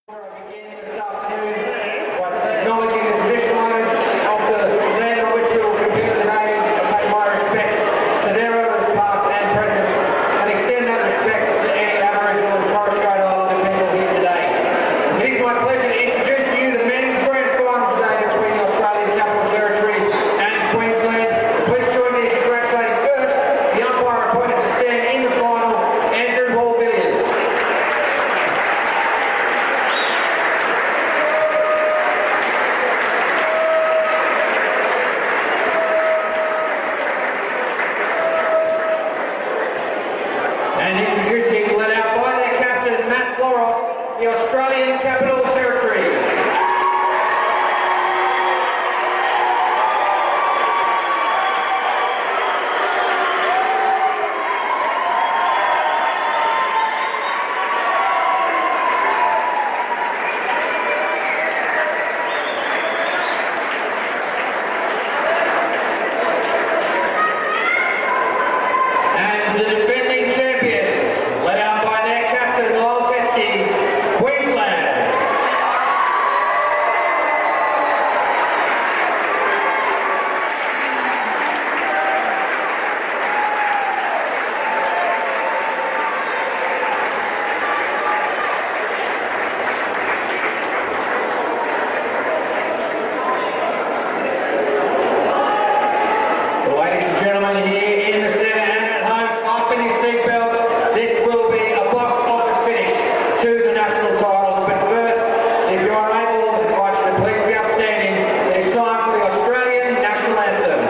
Begin this afternoon by acknowledging the traditional owners of the land on which we will compete today and pay my respects to their elders past and present and extend that respect to any Aboriginal and Torres Strait Islander people here today. It is my pleasure to introduce to you the men's grand final today between the Australian Capital Territory and Queensland. Please join me in congratulating first the umpire appointed to stand in the final, Andrew Hall-Villiers. And introducing, led out by their captain, Matt Floros, the Australian Capital Territory. And the defending champions, led out by their captain, Lyle Teskey, Queensland. Ladies and gentlemen, here in the centre and at home, fasten your seatbelts. This will be a box office finish to the national titles. But first, if you are able, I invite you to please be upstanding. It is time for the Australian national anthem.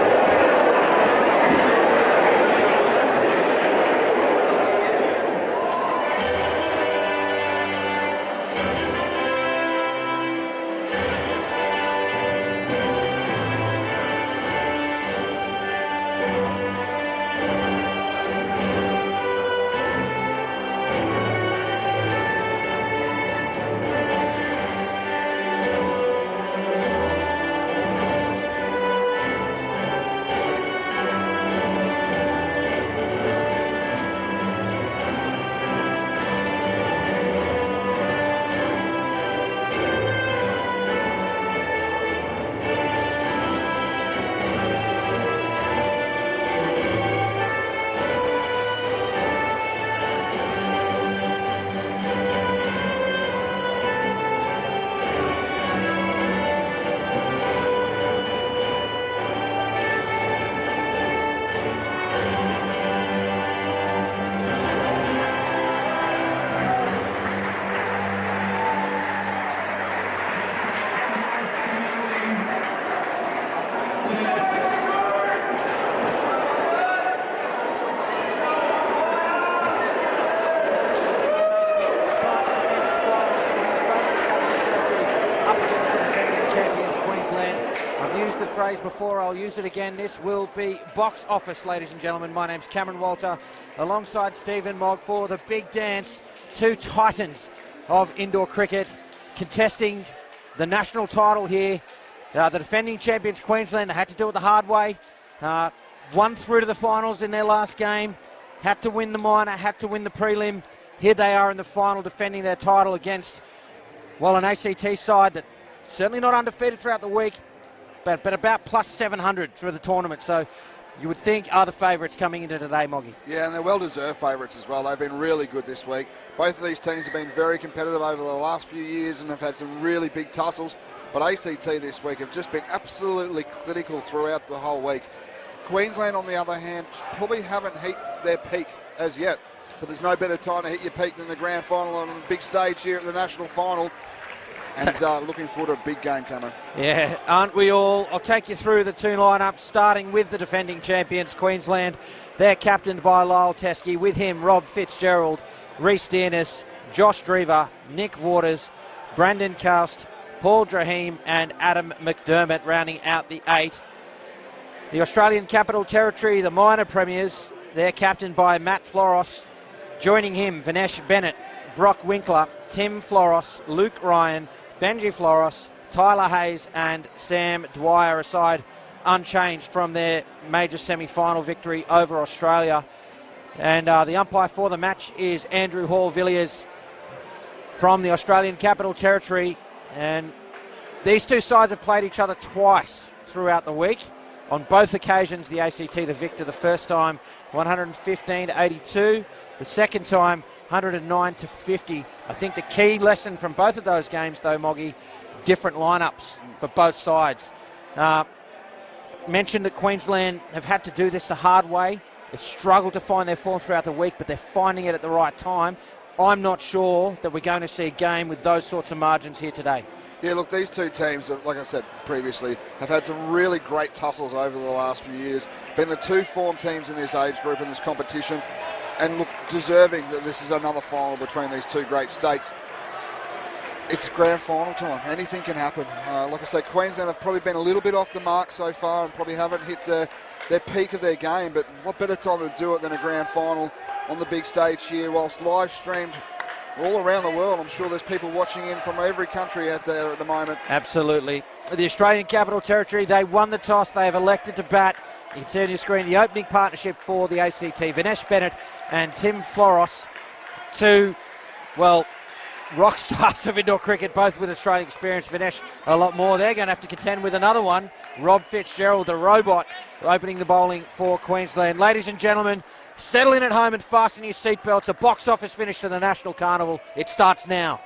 Up against the defending champions, Queensland. I've used the phrase before, I'll use it again. This will be box office, ladies and gentlemen. My name's Cameron Walter, alongside Stephen Mogg for the big dance. Two titans of indoor cricket contesting the national title here. The defending champions, Queensland, had to do it the hard way. Won through to the finals in their last game. Had to win the minor, had to win the prelim. Here they are in the final, defending their title against, well, an ACT side that certainly not undefeated throughout the week, but about plus 700 through the tournament. So you would think are the favourites coming into today, Moggy. Yeah, and they're well-deserved favourites as well. They've been really good this week. Both of these teams have been very competitive over the last few years and have had some really big tussles. But ACT this week have just been absolutely clinical throughout the whole week. Queensland, on the other hand, probably haven't hit their peak as yet. But there's no better time to hit your peak than the grand final on the big stage here at the national final. And looking forward to a big game coming. Yeah, aren't we all? I'll take you through the two lineups, starting with the defending champions, Queensland. They're captained by Lyle Teskey. With him, Rob Fitzgerald, Reece Dearness, Josh Drever, Nick Waters, Brandon Cast, Paul Drahim and Adam McDermott rounding out the 8. The Australian Capital Territory, the minor premiers, they're captained by Matt Floros. Joining him, Vinesh Bennett, Brock Winkler, Tim Floros, Luke Ryan, Benji Floros, Tyler Hayes and Sam Dwyer, aside unchanged from their major semi-final victory over Australia. And the umpire for the match is Andrew Hall-Villiers. from the Australian Capital Territory, and these two sides have played each other twice throughout the week. On both occasions, the ACT the victor. The first time 115-82, the second time 109-50. I think the key lesson from both of those games, though, Moggy, different lineups for both sides. Mentioned that Queensland have had to do this the hard way. They've struggled to find their form throughout the week, but they're finding it at the right time. I'm not sure that we're going to see a game with those sorts of margins here today. Yeah, look, these two teams, like I said previously, have had some really great tussles over the last few years. Been the two form teams in this age group in this competition, and look, deserving that this is another final between these two great states. It's grand final time. Anything can happen. Like I say, Queensland have probably been a little bit off the mark so far and probably haven't hit their peak of their game, but what better time to do it than a grand final on the big stage here, whilst live streamed all around the world. I'm sure there's people watching in from every country out there at the moment. Absolutely. The Australian Capital Territory, they won the toss. They have elected to bat. You can see on your screen the opening partnership for the ACT. Vinesh Bennett and Tim Floros, two, well, rock stars of indoor cricket, both with Australian experience. Vinesh a lot more. They're going to have to contend with another one. Rob Fitzgerald, the robot, opening the bowling for Queensland. Ladies and gentlemen, settle in at home and fasten your seatbelts. A box office finish to the National Carnival. It starts now.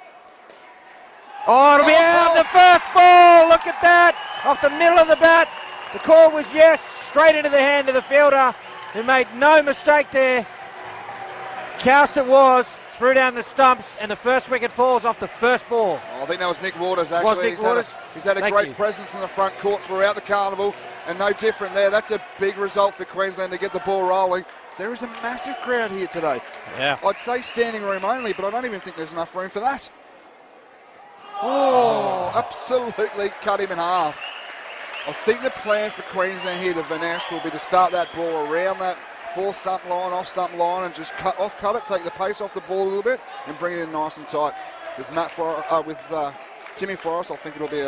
Oh, it'll be out. The first ball. Look at that. Off the middle of the bat. The call was yes. Straight into the hand of the fielder, who made no mistake there. Cast it was. Threw down the stumps, and the first wicket falls off the first ball. Oh, I think that was Nick Waters, actually. He's had a great presence in the front court throughout the carnival, and no different there. That's a big result for Queensland to get the ball rolling. There is a massive crowd here today. Yeah. I'd say standing room only, but I don't even think there's enough room for that. Oh, absolutely cut him in half. I think the plan for Queensland here to Vinesh will be to start that ball around that four-stump line, off-stump line, and just cut it, take the pace off the ball a little bit, and bring it in nice and tight. With Timmy Forrest, I think it'll be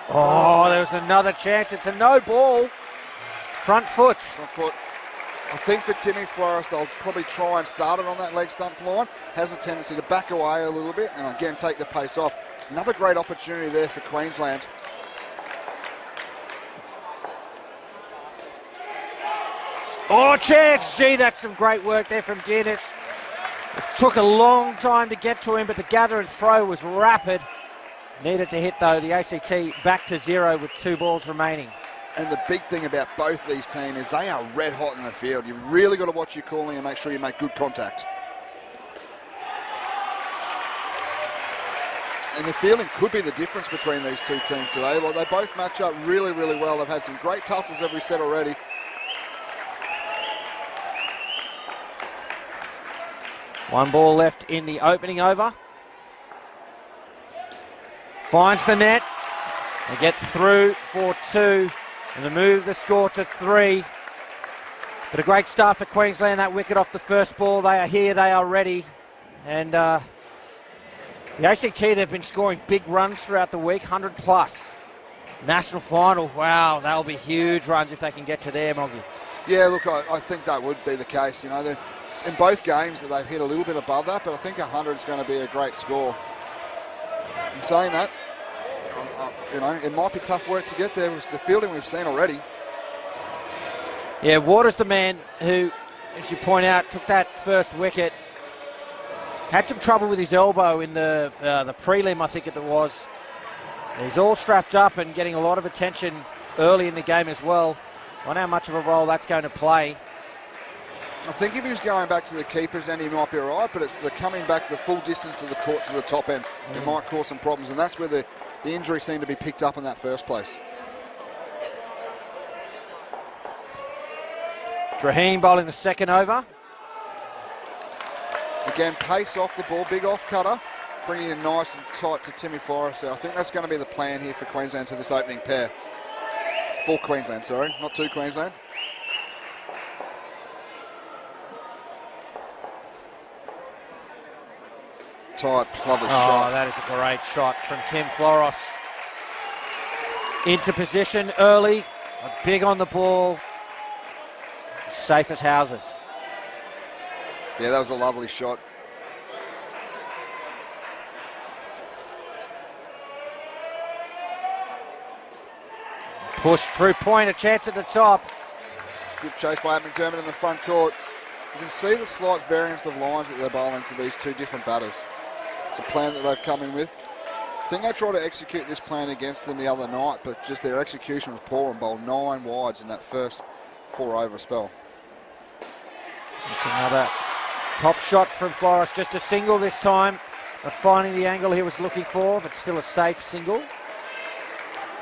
Oh, there was another chance. It's a no ball. Front foot. I think for Timmy Forrest, they'll probably try and start it on that leg stump line. Has a tendency to back away a little bit, and again, take the pace off. Another great opportunity there for Queensland. Oh, chance. Gee, that's some great work there from Guinness. It took a long time to get to him, but the gather and throw was rapid. Needed to hit, though. The ACT back to 0 with 2 balls remaining. And the big thing about both these teams is they are red hot in the field. You've really got to watch your calling and make sure you make good contact. And the fielding could be the difference between these two teams today. Well, they both match up really, really well. They've had some great tussles every set already. One ball left in the opening over. Finds the net. They get through for 2 and they move the score to 3. But a great start for Queensland. That wicket off the first ball. They are here. They are ready. And the ACT, they've been scoring big runs throughout the week, 100 plus. National final. Wow, they'll be huge runs if they can get to there, Moggy. Yeah, look, I think that would be the case. You know, in both games that they've hit a little bit above that, but I think 100 is going to be a great score. In saying that, you know, it might be tough work to get there with the fielding we've seen already. Yeah, Waters, the man who, as you point out, took that first wicket. Had some trouble with his elbow in the prelim, I think it was. He's all strapped up and getting a lot of attention early in the game as well. I wonder how much of a role that's going to play. I think if he was going back to the keepers end, he might be all right, but it's the coming back the full distance of the court to the top end. It might cause some problems, and that's where the injury seemed to be picked up in that first place. Draheen bowling the second over. Again, pace off the ball, big off cutter, bringing it nice and tight to Timmy Forrest. I think that's going to be the plan here for Queensland to this opening pair. For Queensland, sorry, not to Queensland. Tight, lovely shot. Oh, that is a great shot from Tim Floros. Into position early, big on the ball, safe as houses. Yeah, that was a lovely shot. Pushed through point, a chance at the top. Good chase by McDermott in the front court. You can see the slight variance of lines that they're bowling to these two different batters. It's a plan that they've come in with. I think they tried to execute this plan against them the other night, but just their execution was poor and bowled 9 wides in that first 4-over spell. It's another top shot from Forrest, just a single this time. Not finding the angle he was looking for, but still a safe single.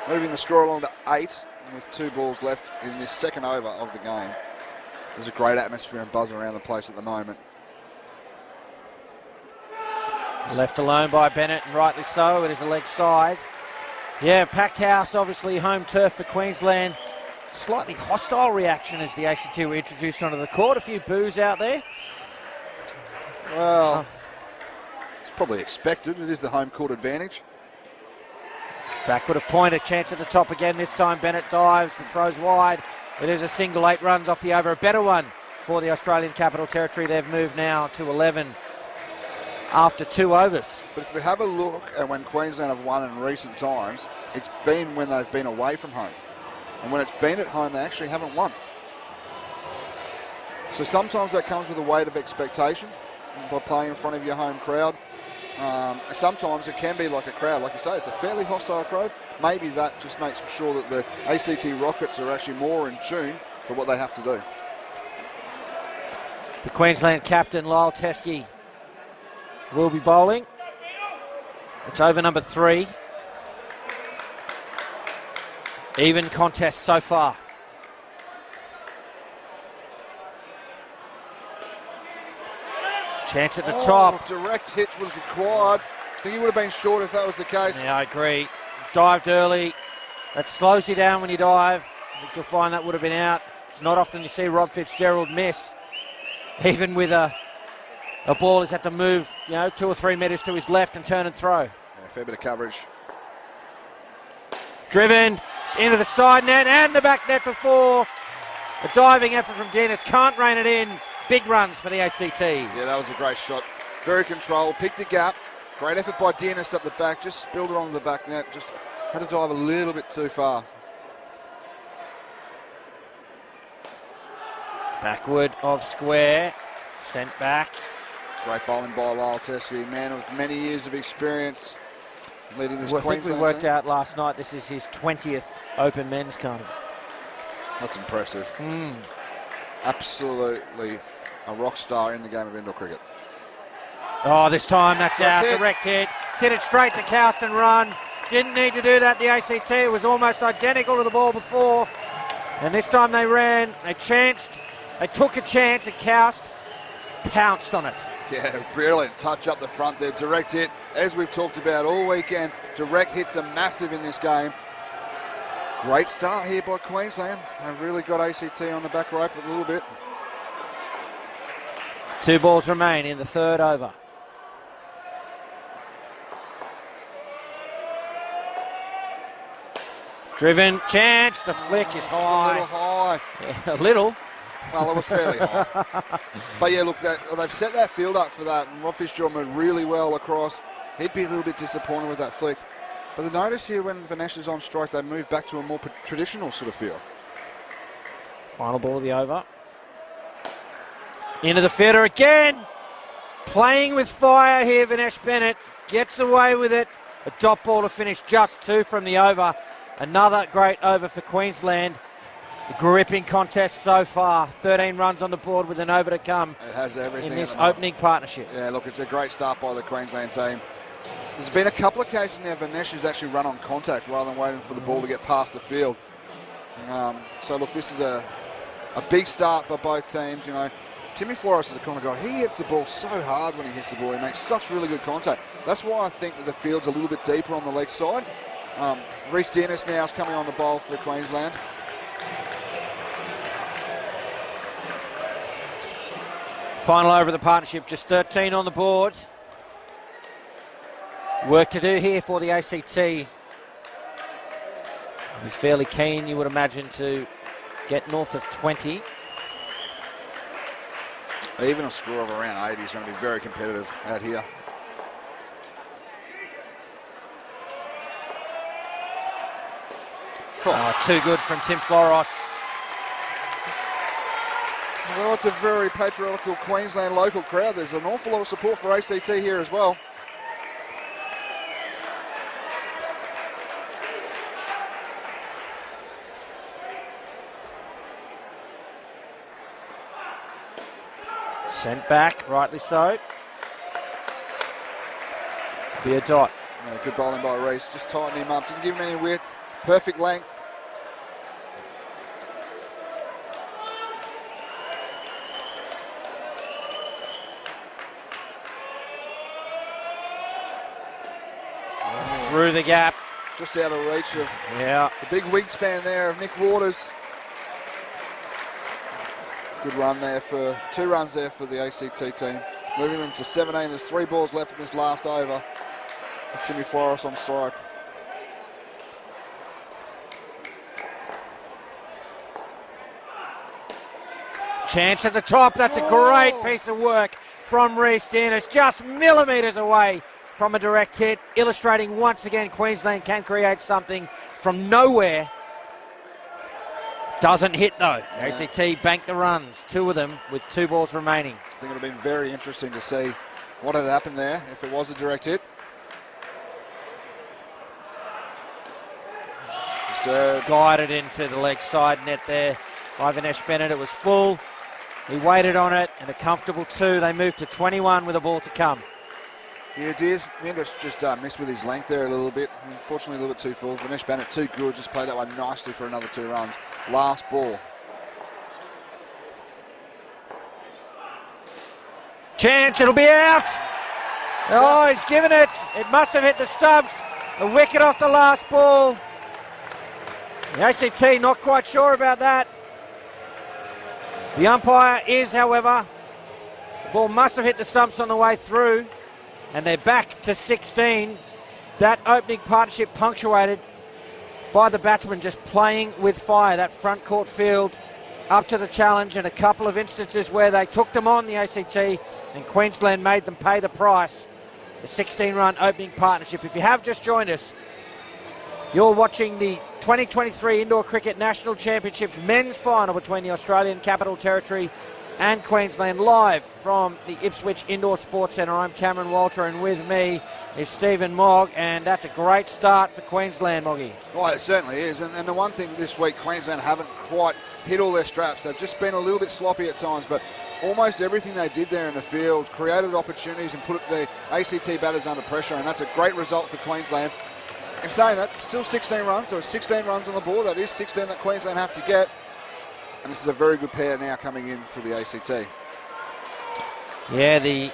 Moving the score along to 8 with 2 balls left in this second over of the game. There's a great atmosphere and buzz around the place at the moment. Left alone by Bennett, and rightly so. It is a leg side. Yeah, packed house, obviously home turf for Queensland. Slightly hostile reaction as the ACT were introduced onto the court. A few boos out there. Well, it's probably expected. It is the home court advantage. Backward a point, a chance at the top again. This time Bennett dives and throws wide. It is a single, 8 runs off the over. A better one for the Australian Capital Territory. They've moved now to 11 after 2 overs. But if we have a look at when Queensland have won in recent times, it's been when they've been away from home. And when it's been at home, they actually haven't won. So sometimes that comes with a weight of expectation by playing in front of your home crowd. Sometimes it can be like a crowd. Like you say, it's a fairly hostile crowd. Maybe that just makes sure that the ACT Rockets are actually more in tune for what they have to do. The Queensland captain, Lyle Teskey, will be bowling. It's over number 3. Even contest so far. Chance at the top. Direct hit was required. I think he would have been short if that was the case. Yeah, I agree. Dived early. That slows you down when you dive. I think you'll find that would have been out. It's not often you see Rob Fitzgerald miss. Even with a ball he's had to move, 2 or 3 metres to his left and turn and throw. Yeah, fair bit of coverage. Driven into the side net and the back net for 4. A diving effort from Dennis. Can't rein it in. Big runs for the ACT. Yeah, that was a great shot. Very controlled. Picked a gap. Great effort by Dennis up the back. Just spilled it onto the back net. Just had to dive a little bit too far. Backward of square. Sent back. Great bowling by Lyle Teskey. Man of many years of experience leading this I think Queensland we worked team. out last night this is his 20th Open Men's Carnival. That's impressive. Absolutely a rock star in the game of indoor cricket. Oh, this time that's out. it. Direct hit. Hit it straight to Cowston run. Didn't need to do that. The ACT was almost identical to the ball before. And this time they ran. They chanced. They took a chance and Cowst pounced on it. Yeah, brilliant touch up the front there. Direct hit. As we've talked about all weekend, direct hits are massive in this game. Great start here by Queensland. They've really got ACT on the back rope a little bit. 2 balls remain in the 3rd over. Driven, chance, the flick is Just high. a little high. Yeah, a little. Well, it was fairly high. But yeah, look, they've set that field up for that. And Rob Fitzgerald moved really well across. He'd be a little bit disappointed with that flick. But the notice here when Vinesh is on strike, they move back to a more traditional sort of field. Final ball of the over. Into the fielder again. Playing with fire here, Vinesh Bennett. Gets away with it. A dot ball to finish just 2 from the over. Another great over for Queensland. A gripping contest so far. 13 runs on the board with an over to come. It has everything in this opening partnership. Yeah, look, it's a great start by the Queensland team. There's been a couple of cases now Vinesh has actually run on contact rather than waiting for the ball to get past the field. So look, this is a big start by both teams. Timmy Forrest is the kind of guy, he hits the ball so hard when he hits the ball. He makes such really good contact. That's why I think that the field's a little bit deeper on the leg side. Reece Dennis now is coming on the bowl for Queensland. Final over of the partnership, just 13 on the board. Work to do here for the ACT. They'll be fairly keen, you would imagine, to get north of 20. Even a score of around 80 is going to be very competitive out here. Oh, too good from Tim Floros. Well, it's a very patriotical Queensland local crowd. There's an awful lot of support for ACT here as well. Sent back, rightly so. Be a dot. Yeah, good bowling by Reese. Just tightened him up. Didn't give him any width. Perfect length. Through the gap. Just out of reach of Yeah. the big wingspan there of Nick Waters. Good run there for 2 runs there for the ACT team. Moving them to 17. There's 3 balls left in this last over. With Timmy Forrest on strike. Chance at the top. That's a great piece of work from Reece Dennis. Just millimetres away from a direct hit, illustrating once again Queensland can create something from nowhere. Doesn't hit though. Yeah. ACT banked the runs, 2 of them with 2 balls remaining. I think it would have been very interesting to see what had happened there if it was a direct hit. Guided into the leg side net there by Vinesh Bennett. It was full. He waited on it and a comfortable 2. They moved to 21 with a ball to come. Yeah, Deers Mendes just missed with his length there a little bit. Unfortunately, a little bit too full. Vinesh Bennett too good. Just played that one nicely for another 2 runs. Last ball. Chance, it'll be out. Oh, he's given it. It must have hit the stubs. A wicket off the last ball. The ACT not quite sure about that. The umpire is, however, the ball must have hit the stumps on the way through, and they're back to 16. That opening partnership punctuated by the batsman just playing with fire. That front court field up to the challenge, and a couple of instances where they took them on, the ACT, and Queensland made them pay the price. The 16-run opening partnership. If you have just joined us, you're watching the 2023 Indoor Cricket National Championships men's final between the Australian Capital Territory and Queensland, live from the Ipswich Indoor Sports Centre. I'm Cameron Walter, and with me is Stephen Mogg, and that's a great start for Queensland, Moggy. Well, it certainly is. And the one thing this week, Queensland haven't quite hit all their straps. They've just been a little bit sloppy at times, but almost everything they did there in the field created opportunities and put the ACT batters under pressure, and that's a great result for Queensland. In saying that, still 16 runs, so 16 runs on the board. That is 16 that Queensland have to get. And this is a very good pair now coming in for the ACT. Yeah, the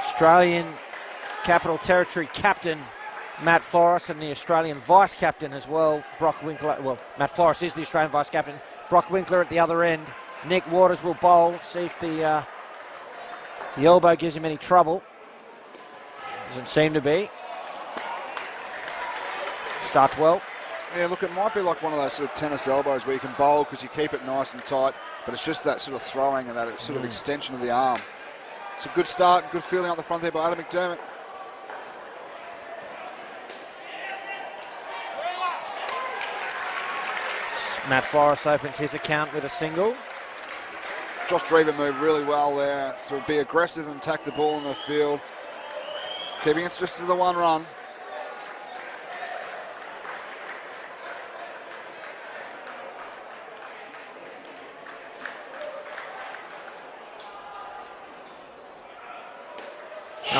Australian Capital Territory captain, Matt Forrest, and the Australian vice-captain as well, Brock Winkler. Well, Matt Forrest is the Australian vice-captain. Brock Winkler at the other end. Nick Waters will bowl, see if the elbow gives him any trouble. Doesn't seem to be. Starts well. Yeah, look, it might be like one of those sort of tennis elbows where you can bowl because you keep it nice and tight, but it's just that sort of throwing and that sort of extension of the arm. It's a good start, good feeling out the front there by Adam McDermott. Matt Forrest opens his account with a single. Josh Drever moved really well there to be aggressive and attack the ball in the field. Keeping it just to the 1 run.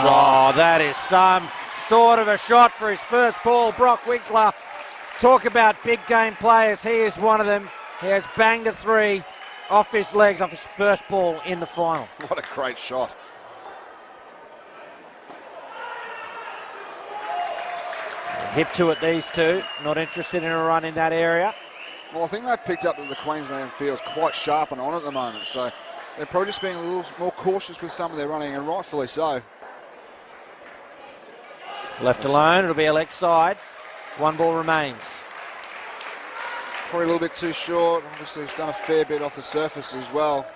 Oh, that is some sort of a shot for his first ball. Brock Winkler, talk about big game players. He is one of them. He has banged a 3 off his legs, off his first ball in the final. What a great shot. Hip to it, these two. Not interested in a run in that area. Well, I think they've picked up that the Queensland field's quite sharp and on at the moment, so they're probably just being a little more cautious with some of their running, and rightfully so. Left alone, it'll be a leg side. 1 ball remains. Probably a little bit too short. Obviously, he's done a fair bit off the surface as well.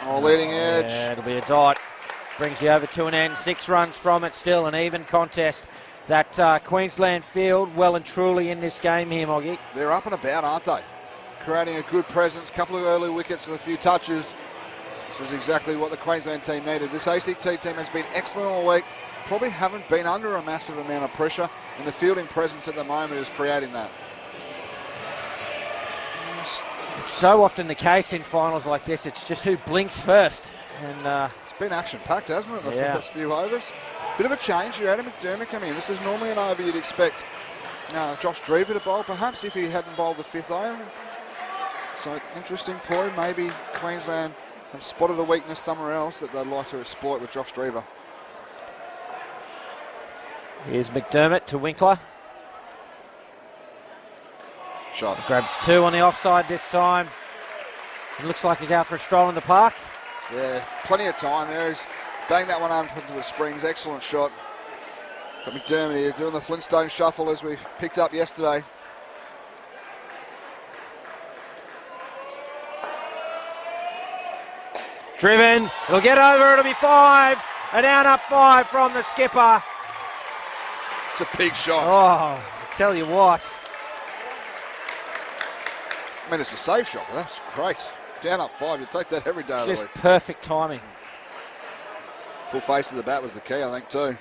Oh, leading edge. Yeah, it'll be a dot. brings the over to an end. 6 runs from it, still an even contest. That Queensland field well and truly in this game here, Moggy. They're up and about, aren't they? Creating a good presence, couple of early wickets with a few touches. This is exactly what the Queensland team needed. This ACT team has been excellent all week. Probably haven't been under a massive amount of pressure, and the fielding presence at the moment is creating that. So often the case in finals like this, it's just who blinks first. And it's been action-packed, hasn't it, the yeah. first few overs? Bit of a change here. Adam McDermott coming in. This is normally an over you'd expect Josh Drever to bowl, perhaps, if he hadn't bowled the 5th over. So, interesting point. Maybe Queensland have spotted a weakness somewhere else that they'd like to exploit with Josh Drever. Here's McDermott to Winkler. Shot. Grabs 2 on the offside this time. It looks like he's out for a stroll in the park. Yeah, plenty of time there. He's banged that one up into the springs. Excellent shot. Got McDermott here doing the Flintstone shuffle as we picked up yesterday. Driven. It'll get over. It'll be 5. A down up 5 from the skipper. It's a big shot. Oh, I tell you what. I mean, it's a safe shot, but that's great. Down up 5. You take that every day of the Just week. perfect timing. Full face of the bat was the key, I think, too.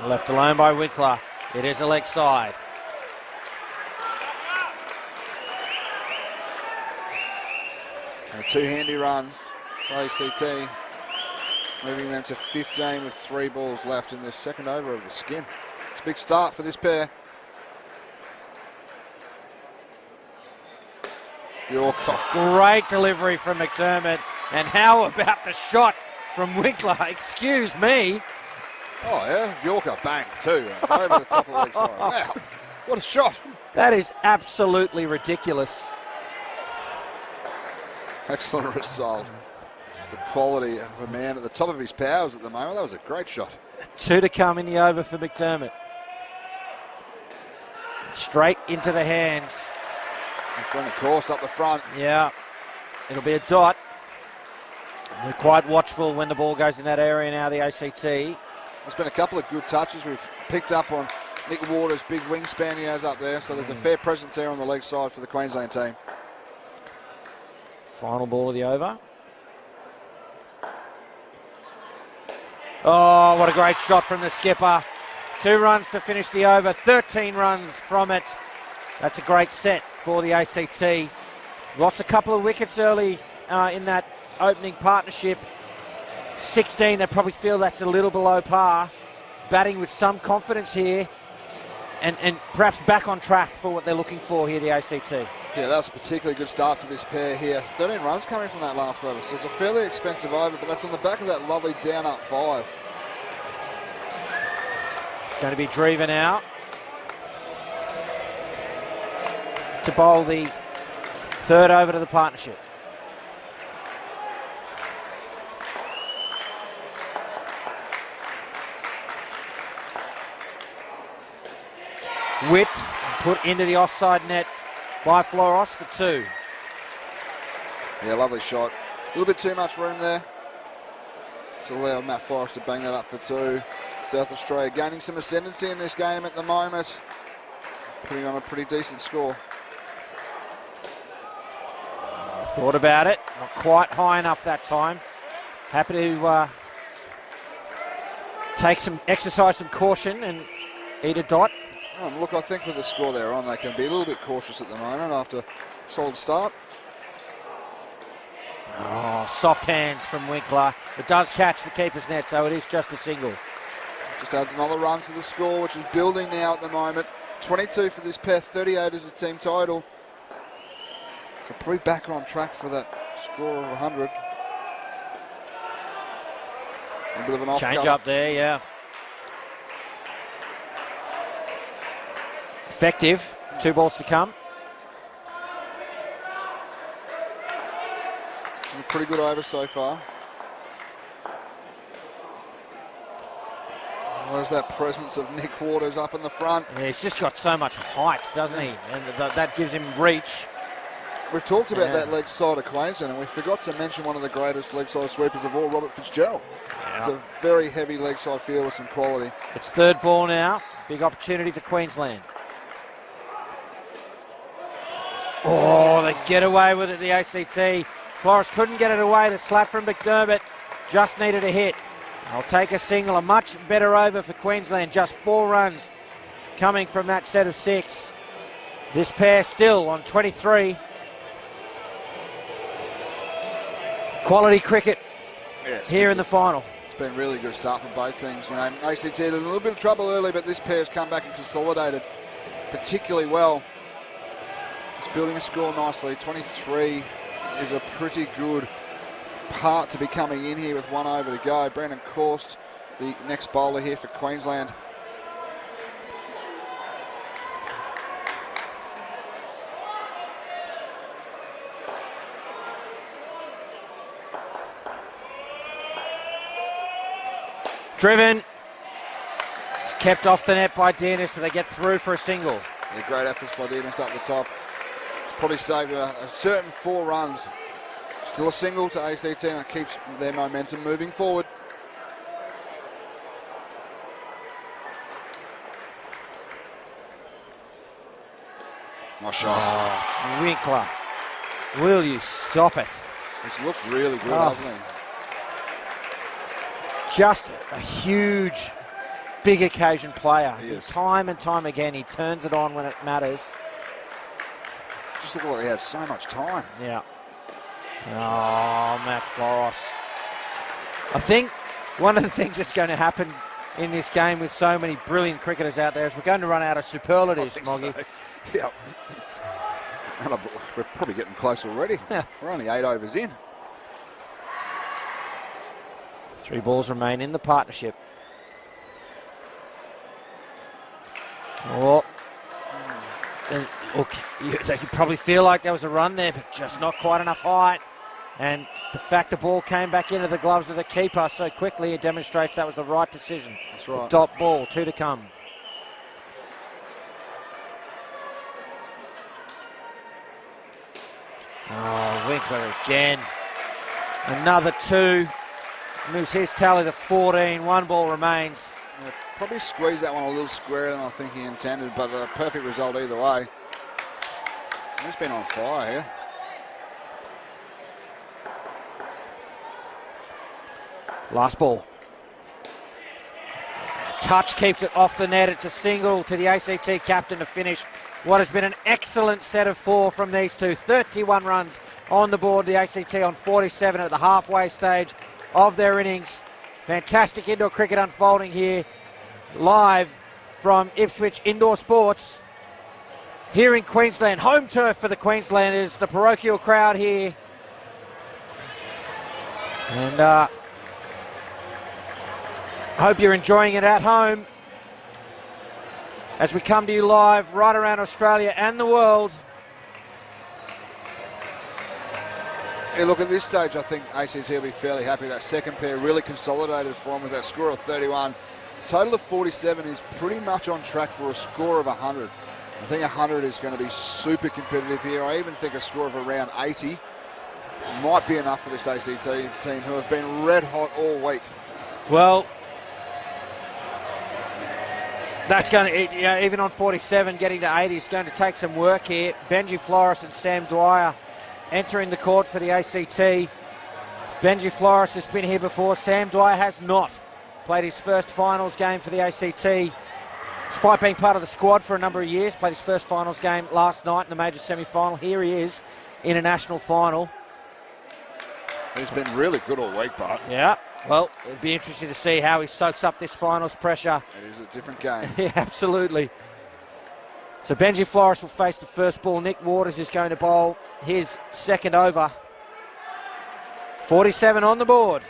Left alone by Winkler. It is a leg side. And 2 handy runs. So ACT moving them to 15 with 3 balls left in this second over of the skin. It's a big start for this pair. Yorker. Great delivery from McDermott. And how about the shot from Winkler? Excuse me. Oh, yeah. Yorker bang, too. Over the top of the leg side. Wow. What a shot. That is absolutely ridiculous. Excellent result. It's the quality of a man at the top of his powers at the moment. That was a great shot. 2 to come in the over for McDermott. Straight into the hands. Going the course up the front. Yeah, it'll be a dot. We're quite watchful when the ball goes in that area now, the ACT. There's been a couple of good touches. We've picked up on Nick Waters' big wingspan he has up there, so there's a fair presence there on the leg side for the Queensland team. Final ball of the over. Oh, what a great shot from the skipper. 2 runs to finish the over, 13 runs from it. That's a great set for the ACT. Lost a couple of wickets early in that opening partnership. 16, they probably feel that's a little below par. Batting with some confidence here and perhaps back on track for what they're looking for here, the ACT. Yeah, that was a particularly good start to this pair here. 13 runs coming from that last over, so it's a fairly expensive over, but that's on the back of that lovely down up 5. It's going to be Drever now to bowl the 3rd over to the partnership. Whipped and put into the offside net by Floros for 2. Yeah, lovely shot. A little bit too much room there. It's allowed Matt Forrest to bang that up for 2. South Australia gaining some ascendancy in this game at the moment. Putting on a pretty decent score. Thought about it. Not quite high enough that time. Happy to exercise some caution and eat a dot. Look, I think with the score they're on, they can be a little bit cautious at the moment after a solid start. Oh, soft hands from Winkler. It does catch the keeper's net, so it is just a single. Just adds another run to the score, which is building now at the moment. 22 for this pair, 38 as a team total. So pretty back on track for that score of 100. A bit of an off Change color. up there, yeah. Effective. 2 balls to come. A pretty good over so far. Well, there's that presence of Nick Waters up in the front. Yeah, he's just got so much height, doesn't he? And that gives him reach. We've talked about that leg side of Queensland, and we forgot to mention one of the greatest leg side sweepers of all, Robert Fitzgerald. Yeah. It's a very heavy leg side field with some quality. It's third ball now. Big opportunity for Queensland. Oh, they get away with it, the ACT. Flores couldn't get it away. The slap from McDermott just needed a hit. I'll take a single. A much better over for Queensland. Just 4 runs coming from that set of 6. This pair still on 23. Quality cricket here in the final. It's been a really good start for both teams. You know, ACT had a little bit of trouble early, but this pair's come back and consolidated particularly well. It's building a score nicely. 23 is a pretty good part to be coming in here with 1 over to go. Brandon Korst, the next bowler here for Queensland. Driven. It's kept off the net by Dennis, but they get through for a single. Yeah, great efforts by Dennis up the top. It's probably saved a certain 4 runs. Still a single to ACT, and it keeps their momentum moving forward. Nice shot. Oh, Winkler. Will you stop it? This looks really good, doesn't he? Just a huge, big occasion player. He is. Time and time again, he turns it on when it matters. Just look like he had so much time. Yeah. Oh, Matt Floros. I think one of the things that's going to happen in this game with so many brilliant cricketers out there is we're going to run out of superlatives, Moggy. So. Yeah. And we're probably getting close already. We're only 8 overs in. 3 balls remain in the partnership. Oh. And look, they could probably feel like there was a run there, but just not quite enough height. And the fact the ball came back into the gloves of the keeper so quickly, it demonstrates that was the right decision. That's right. Dot ball, 2 to come. Oh, Winkler again. Another 2. Moves his tally to 14. 1 ball remains. Yeah, probably squeezed that one a little squarer than I think he intended, but a perfect result either way. He's been on fire here. Last ball. Touch keeps it off the net. It's a single to the ACT captain to finish what has been an excellent set of 4 from these two. 31 runs on the board. The ACT on 47 at the halfway stage of their innings. Fantastic indoor cricket unfolding here live from Ipswich Indoor Sports here in Queensland. Home turf for the Queenslanders, the parochial crowd here. And hope you're enjoying it at home as we come to you live right around Australia and the world. Yeah, look, at this stage, I think ACT will be fairly happy. That second pair really consolidated for them with that score of 31. Total of 47 is pretty much on track for a score of 100. I think 100 is going to be super competitive here. I even think a score of around 80 might be enough for this ACT team, who have been red hot all week. Well, that's going to, even on 47, getting to 80 is going to take some work here. Benji Flores and Sam Dwyer entering the court for the ACT. Benji Flores has been here before. Sam Dwyer has not played his first finals game for the ACT. Despite being part of the squad for a number of years, played his first finals game last night in the major semi-final. Here he is in a national final. He's been really good all week, Bart. Yeah, well, it'll be interesting to see how he soaks up this finals pressure. It is a different game. Yeah, absolutely. So Benji Flores will face the first ball. Nick Waters is going to bowl his second over. 47 on the board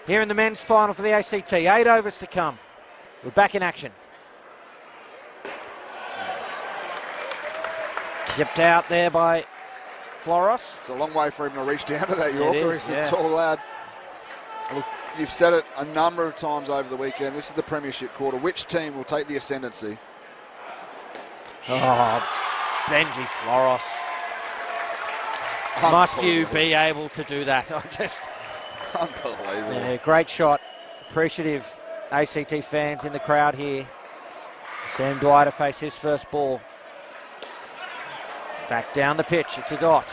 here in the men's final for the ACT. 8 overs to come. We're back in action. Kept out there by Flores. It's a long way for him to reach down to that Yorker. Is, He's a tall lad. Look, you've said it a number of times over the weekend. This is the premiership quarter. Which team will take the ascendancy? Oh, Benji Flores. Must you be able to do that? Unbelievable. Yeah, great shot. Appreciative ACT fans in the crowd here. Sam Dwyer to face his first ball. Back down the pitch, it's a dot.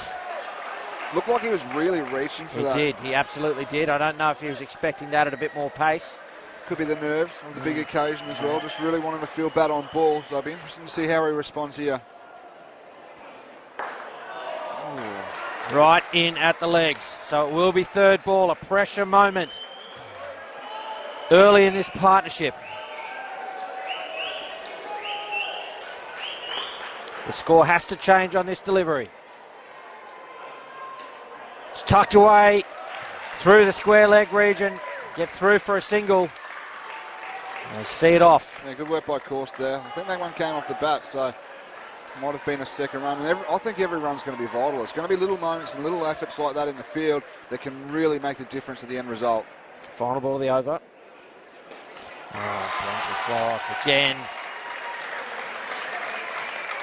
Looked like he was really reaching for that. He did, he absolutely did. I don't know if he was expecting that at a bit more pace. Could be the nerves of the big occasion as well, just really wanting to feel bat on ball, so it'll be interesting to see how he responds here. Right in at the legs, so it will be third ball, a pressure moment early in this partnership. The score has to change on this delivery. It's tucked away through the square leg region, get through for a single. They see it off. Yeah, good work by course there. I think that one came off the bat, so might have been a second run. And I think every run's going to be vital. It's going to be little moments and little efforts like that in the field that can really make the difference at the end result. Final ball of the over. Plenty Floss again.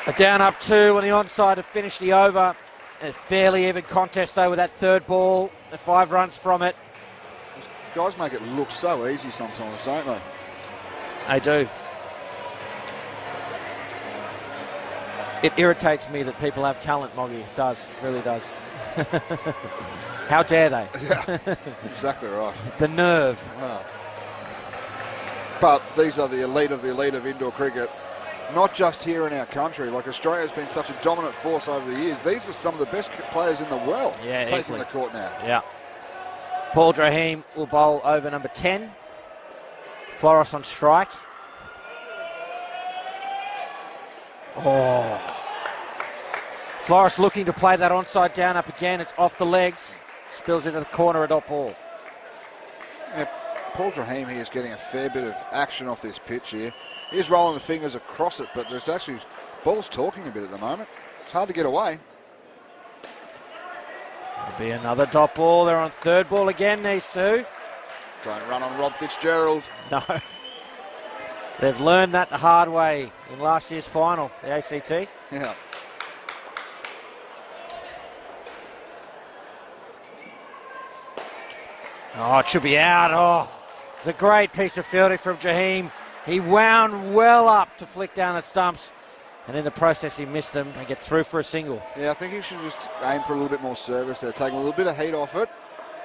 A down up 2 on the onside to finish the over. A fairly even contest though with that third ball. 5 runs from it. These guys make it look so easy sometimes, don't they? They do. It irritates me that people have talent, Moggy. It does, it really does. How dare they? Yeah, exactly right. The nerve. Wow. But these are the elite of indoor cricket. Not just here in our country. Like, Australia's been such a dominant force over the years. These are some of the best players in the world taking easily the court now. Yeah. Paul Drahim will bowl over number 10. Floros on strike. Oh. Floros looking to play that onside down up again. It's off the legs. Spills into the corner, a dot ball. Yeah, Paul Drahim here is getting a fair bit of action off this pitch here. He's rolling the fingers across it, but there's actually ball's talking a bit at the moment. It's hard to get away. There'll be another dot ball. They're on third ball again, these two. Don't run on Rob Fitzgerald. No. They've learned that the hard way in last year's final, the ACT. Yeah. Oh, it should be out. Oh, it's a great piece of fielding from Jaheim. He wound well up to flick down the stumps, and in the process he missed them. They get through for a single. Yeah, I think he should just aim for a little bit more service there, taking a little bit of heat off it.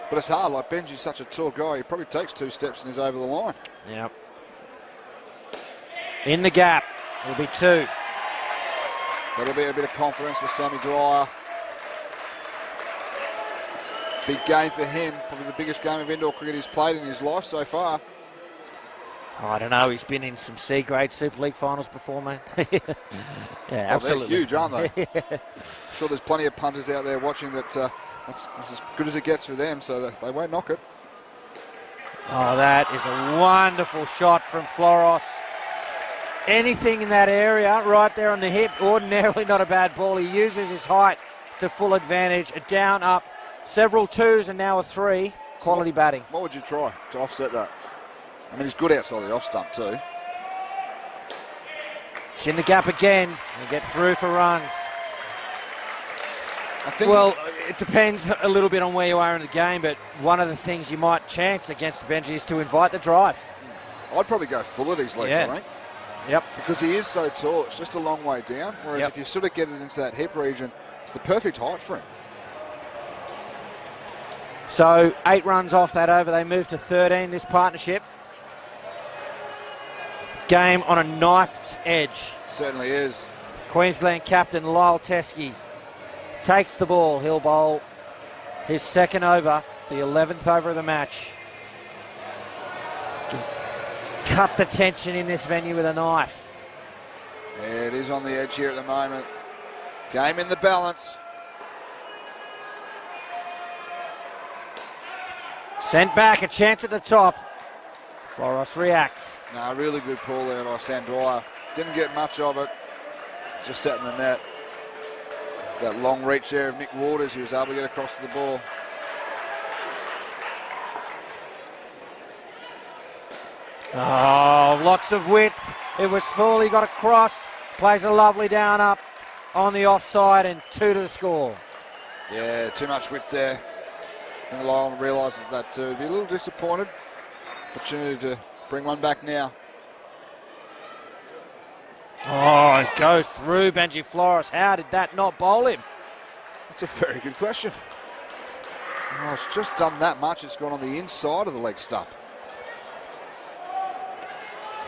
But it's hard, like Benji's such a tall guy, he probably takes 2 steps and he's over the line. Yep. In the gap, it'll be 2. That'll be a bit of confidence for Sammy Dwyer. Big game for him, probably the biggest game of indoor cricket he's played in his life so far. Oh, I don't know, he's been in some C-grade Super League finals before, mate. Yeah, absolutely. They're huge, aren't they? I'm sure there's plenty of punters out there watching that that's as good as it gets for them, so they won't knock it. Oh, that is a wonderful shot from Floros. Anything in that area, right there on the hip, ordinarily not a bad ball. He uses his height to full advantage. A down, up, several 2s and now a 3. Quality batting. What would you try to offset that? I mean, he's good outside the off stump too. It's in the gap again. They get through for runs. I think it depends a little bit on where you are in the game, but one of the things you might chance against Benji is to invite the drive. I'd probably go full of these legs, Yeah. I think. Yep. Because he is so tall, it's just a long way down. Whereas if you sort of get it into that hip region, it's the perfect height for him. So 8 runs off that over. They move to 13, this partnership. Game on a knife's edge. Certainly is. Queensland captain Lyle Teskey takes the ball. He'll bowl his second over, the 11th over of the match. Cut the tension in this venue with a knife. Yeah, it is on the edge here at the moment. Game in the balance. Sent back, a chance at the top. Floros reacts. No, really good pull there by Sam Dwyer. Didn't get much of it. Just sat in the net. That long reach there of Nick Waters, he was able to get across to the ball. Oh, lots of width. It was full. He got across. Plays a lovely down up on the offside and 2 to the score. Yeah, too much width there. And the Lyle realises that too. Be a little disappointed. Opportunity to bring one back now. Oh, it goes through Benji Flores. How did that not bowl him? That's a very good question. Oh, it's just done that much. It's gone on the inside of the leg stump.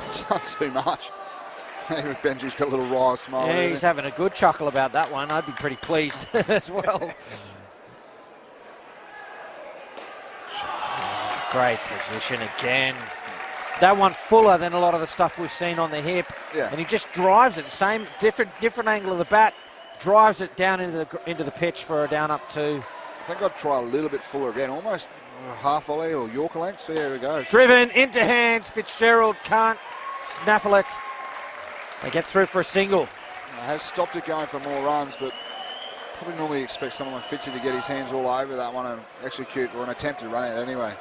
It's done too much. Benji's got a little wry smile. Yeah, he's having a good chuckle about that one. I'd be pretty pleased as well. Great position again. That one fuller than a lot of the stuff we've seen on the hip. Yeah. And he just drives it, same different angle of the bat, drives it down into the pitch for a down up two. I think I'd try a little bit fuller again, almost half volley or Yorker length. See how it goes. Driven into hands. Fitzgerald can't snaffle it. They get through for a single. Has stopped it going for more runs, but probably normally expect someone like Fitzy to get his hands all over that one and execute or an attempt to run it anyway.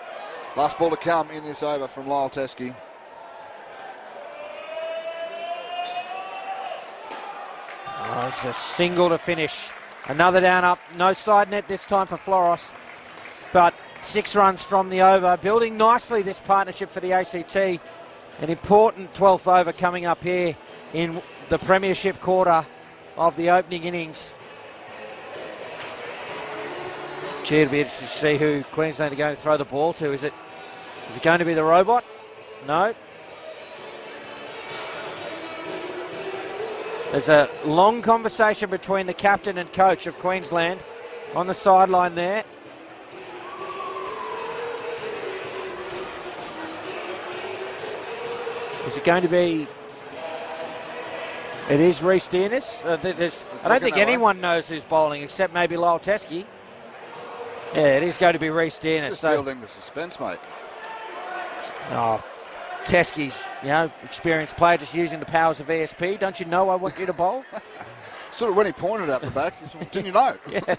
Last ball to come in this over from Lyle Teskey. Oh, it's a single to finish. Another down up. No side net this time for Floros. But 6 runs from the over. Building nicely this partnership for the ACT. An important 12th over coming up here in the premiership quarter of the opening innings. Gee, it'll be interesting to see who Queensland are going to throw the ball to. Is it going to be the robot? No. There's a long conversation between the captain and coach of Queensland on the sideline there. Is it going to be... It is Reece Dearness. I don't think anyone knows who's bowling except maybe Lyle Teskey. Yeah, it is going to be Reece Dearness. Just building the suspense, mate. Oh, Teskey's, experienced player just using the powers of ESP. Don't you know I want you to bowl? Sort of when he pointed at the back, didn't you know? Yeah.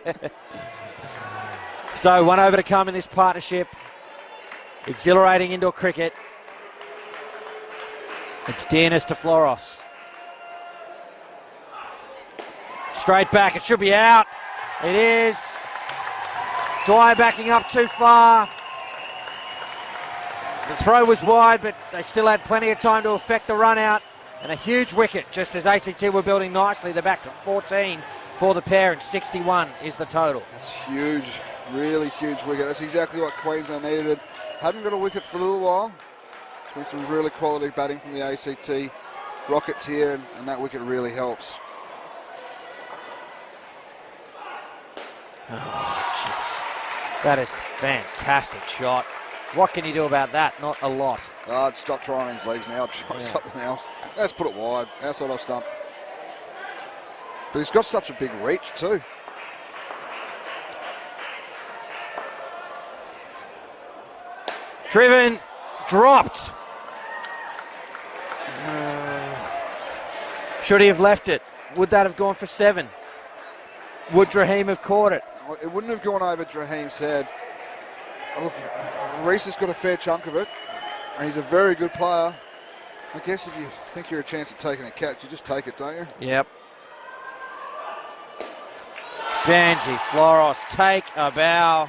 So 1 over to come in this partnership. Exhilarating indoor cricket. It's Dearness to Floros. Straight back, it should be out. It is. Dwyer backing up too far. The throw was wide, but they still had plenty of time to affect the run out. And a huge wicket, just as ACT were building nicely. They're back to 14 for the pair, and 61 is the total. That's huge, really huge wicket. That's exactly what Queensland needed. Hadn't got a wicket for a little while. It's been some really quality batting from the ACT Rockets here, and that wicket really helps. Oh, jeez. That is a fantastic shot. What can you do about that? Not a lot. I'd stop trying his legs now. I'd try something else. Let's put it wide, outside off stump. But he's got such a big reach too. Driven, dropped. Should he have left it? Would that have gone for 7? Would Draheem have caught it? It wouldn't have gone over Draheem's head. Look, Reece has got a fair chunk of it. And he's a very good player. I guess if you think you're a chance of taking a catch, you just take it, don't you? Yep. Benji Floros, take a bow.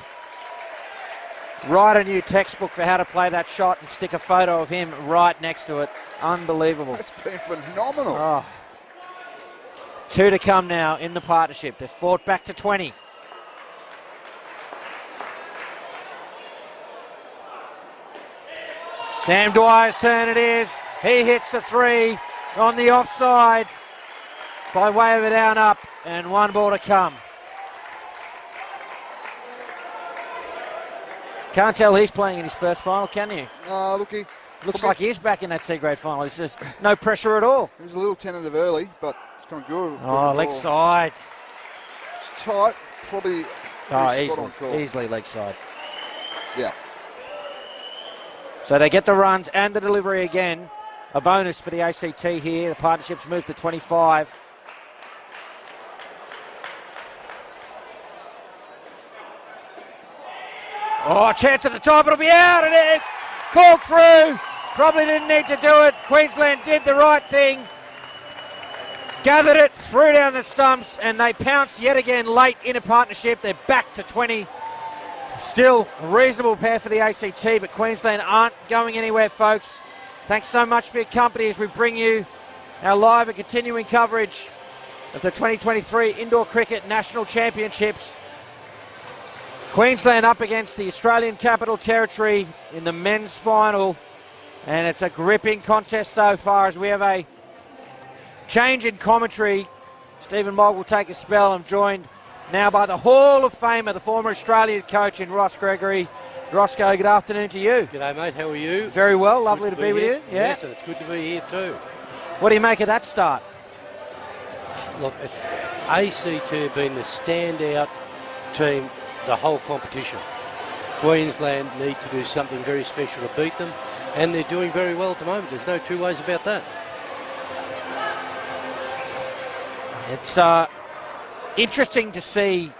Write a new textbook for how to play that shot and stick a photo of him right next to it. Unbelievable. That's been phenomenal. Oh. 2 to come now in the partnership. They've fought back to 20. Sam Dwyer's turn it is. He hits the 3 on the offside by way of a down up, and 1 ball to come. Can't tell he's playing in his first final, can you? Look, he looks like he is back in that C-grade final. It's just no pressure at all. He was a little tentative early, but it's come good. Oh, leg side. It's tight, probably easily leg side. Yeah. So they get the runs and the delivery again. A bonus for the ACT here. The partnership's moved to 25. Oh, chance at the top. It'll be out. It is. Called through. Probably didn't need to do it. Queensland did the right thing. gathered it, threw down the stumps, and they pounced yet again late in a partnership. They're back to 20. Still a reasonable pair for the ACT, but Queensland aren't going anywhere, folks. Thanks so much for your company as we bring you our live and continuing coverage of the 2023 Indoor Cricket National Championships. Queensland up against the Australian Capital Territory in the men's final, and it's a gripping contest so far as we have a change in commentary. Stephen Mogg will take a spell. I'm joined now by the Hall of Famer, the former Australian coach in Ross Gregory. Roscoe, good afternoon to you. G'day, mate. How are you? Very well. Lovely to be with you. Yeah. Yes, and it's good to be here too. What do you make of that start? Look, ACT have been the standout team the whole competition. Queensland need to do something very special to beat them, and they're doing very well at the moment. There's no two ways about that. It's interesting to see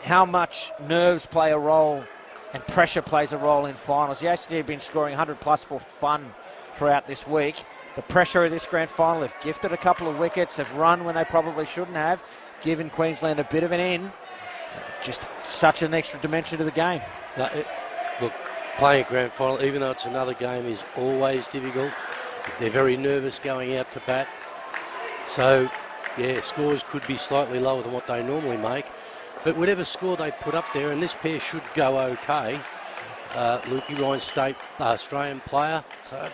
how much nerves play a role and pressure plays a role in finals. The ACT have been scoring 100 plus for fun throughout this week. The pressure of this grand final, have gifted a couple of wickets, have run when they probably shouldn't have, given Queensland a bit of an in. Just such an extra dimension to the game. Look, playing a grand final, even though it's another game, is always difficult. They're very nervous going out to bat. So, yeah, scores could be slightly lower than what they normally make. But whatever score they put up there, and this pair should go okay. Lukey Ryan State, Australian player. So,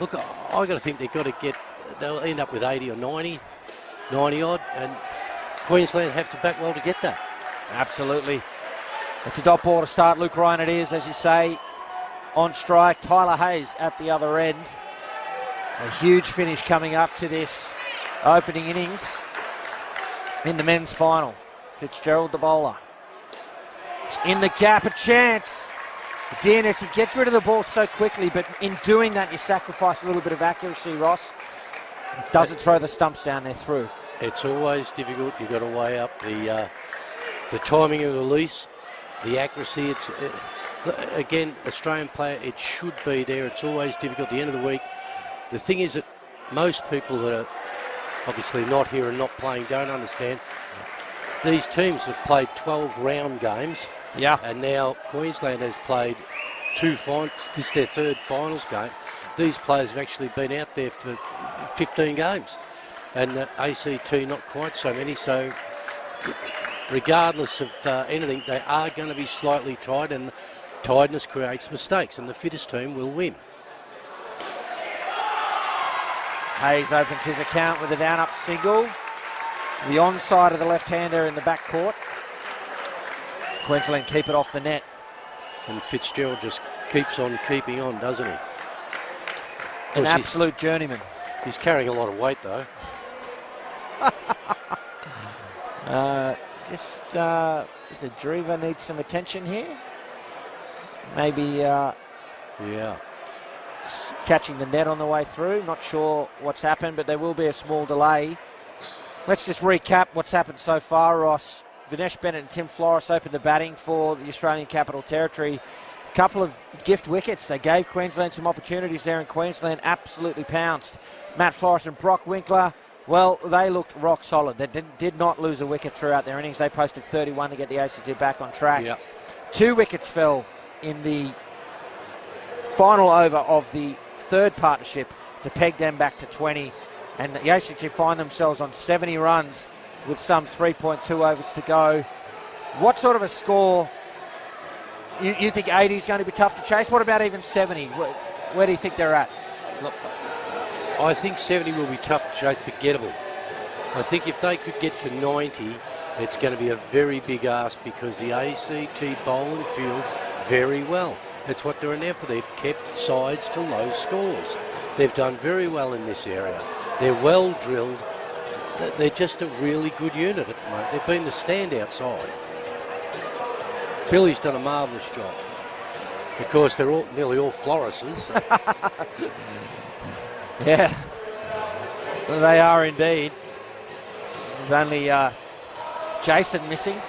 look, I got to think they'll end up with 80 or 90 odd, and Queensland have to bat well to get that. Absolutely. It's a dot ball to start. Luke Ryan it is, as you say, on strike. Tyler Hayes at the other end. A huge finish coming up to this opening innings in the men's final. Fitzgerald, the bowler. It's in the gap, a chance. DNS, he gets rid of the ball so quickly, but in doing that, you sacrifice a little bit of accuracy, Ross. Doesn't throw the stumps down there through. It's always difficult. You've got to weigh up the timing of the release, the accuracy. It's again, Australian player, it should be there. It's always difficult at the end of the week. The thing is that most people that are obviously not here and not playing don't understand. These teams have played 12 round games. Yeah. And now Queensland has played this is their third finals game. These players have actually been out there for 15 games. And ACT not quite so many. So regardless of anything, they are going to be slightly tired, and tiredness creates mistakes, and the fittest team will win. Hayes opens his account with a down-up single. The onside of the left-hander in the back court. Queensland keep it off the net. And Fitzgerald just keeps on keeping on, doesn't he? An absolute journeyman. He's carrying a lot of weight, though. Is it Drever needs some attention here? Maybe yeah, catching the net on the way through. Not sure what's happened, but there will be a small delay. Let's just recap what's happened so far, Ross. Vinesh Bennett and Tim Flores opened the batting for the Australian Capital Territory. A couple of gift wickets. They gave Queensland some opportunities there, and Queensland absolutely pounced. Matt Flores and Brock Winkler, well, they looked rock solid. They did not lose a wicket throughout their innings. They posted 31 to get the ACT back on track. Yep. 2 wickets fell in the final over of the third partnership to peg them back to 20. And the ACT find themselves on 70 runs with some 3.2 overs to go. What sort of a score? You think 80 is going to be tough to chase? What about even 70? Where do you think they're at? Look, I think 70 will be tough to chase, but gettable. I think if they could get to 90, it's going to be a very big ask, because the ACT bowl and field very well. That's what they're in there for. They've kept sides to low scores. They've done very well in this area. They're well drilled. They're just a really good unit at the moment. They've been the standout side. Billy's done a marvellous job. Of course, they're nearly all Florises. So. Yeah, well, they are indeed. There's only Jason missing.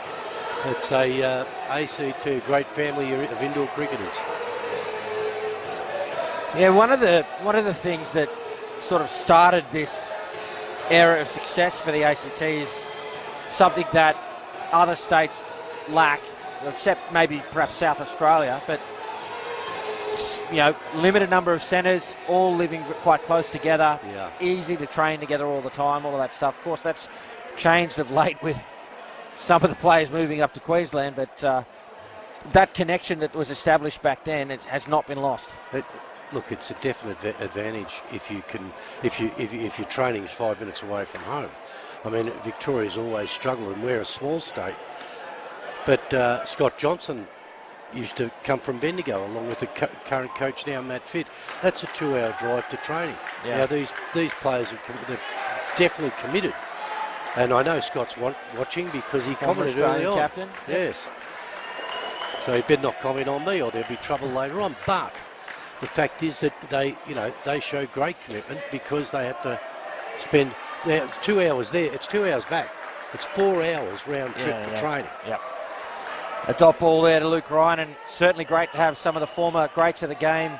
It's a ACT, great family of indoor cricketers. Yeah, one of the things that sort of started this area of success for the ACT is something that other states lack, except maybe perhaps South Australia, but limited number of centres, all living quite close together, easy to train together all the time, all of that stuff. Of course, that's changed of late with some of the players moving up to Queensland, but that connection that was established back then has not been lost. Look, it's a definite advantage if your training's 5 minutes away from home. I mean, Victoria's always struggled, and we're a small state. But Scott Johnson used to come from Bendigo, along with the current coach now, Matt Fitt. That's a 2-hour drive to training. Yeah. Now, these players they're definitely committed. And I know Scott's watching because he commented early on. Captain. Yes. So he better not comment on me or there'll be trouble later on. But the fact is that they show great commitment because they have to spend, it's 2 hours there, it's 2 hours back. It's 4 hours round trip for training. Yep. A dot ball there to Luke Ryan, and certainly great to have some of the former greats of the game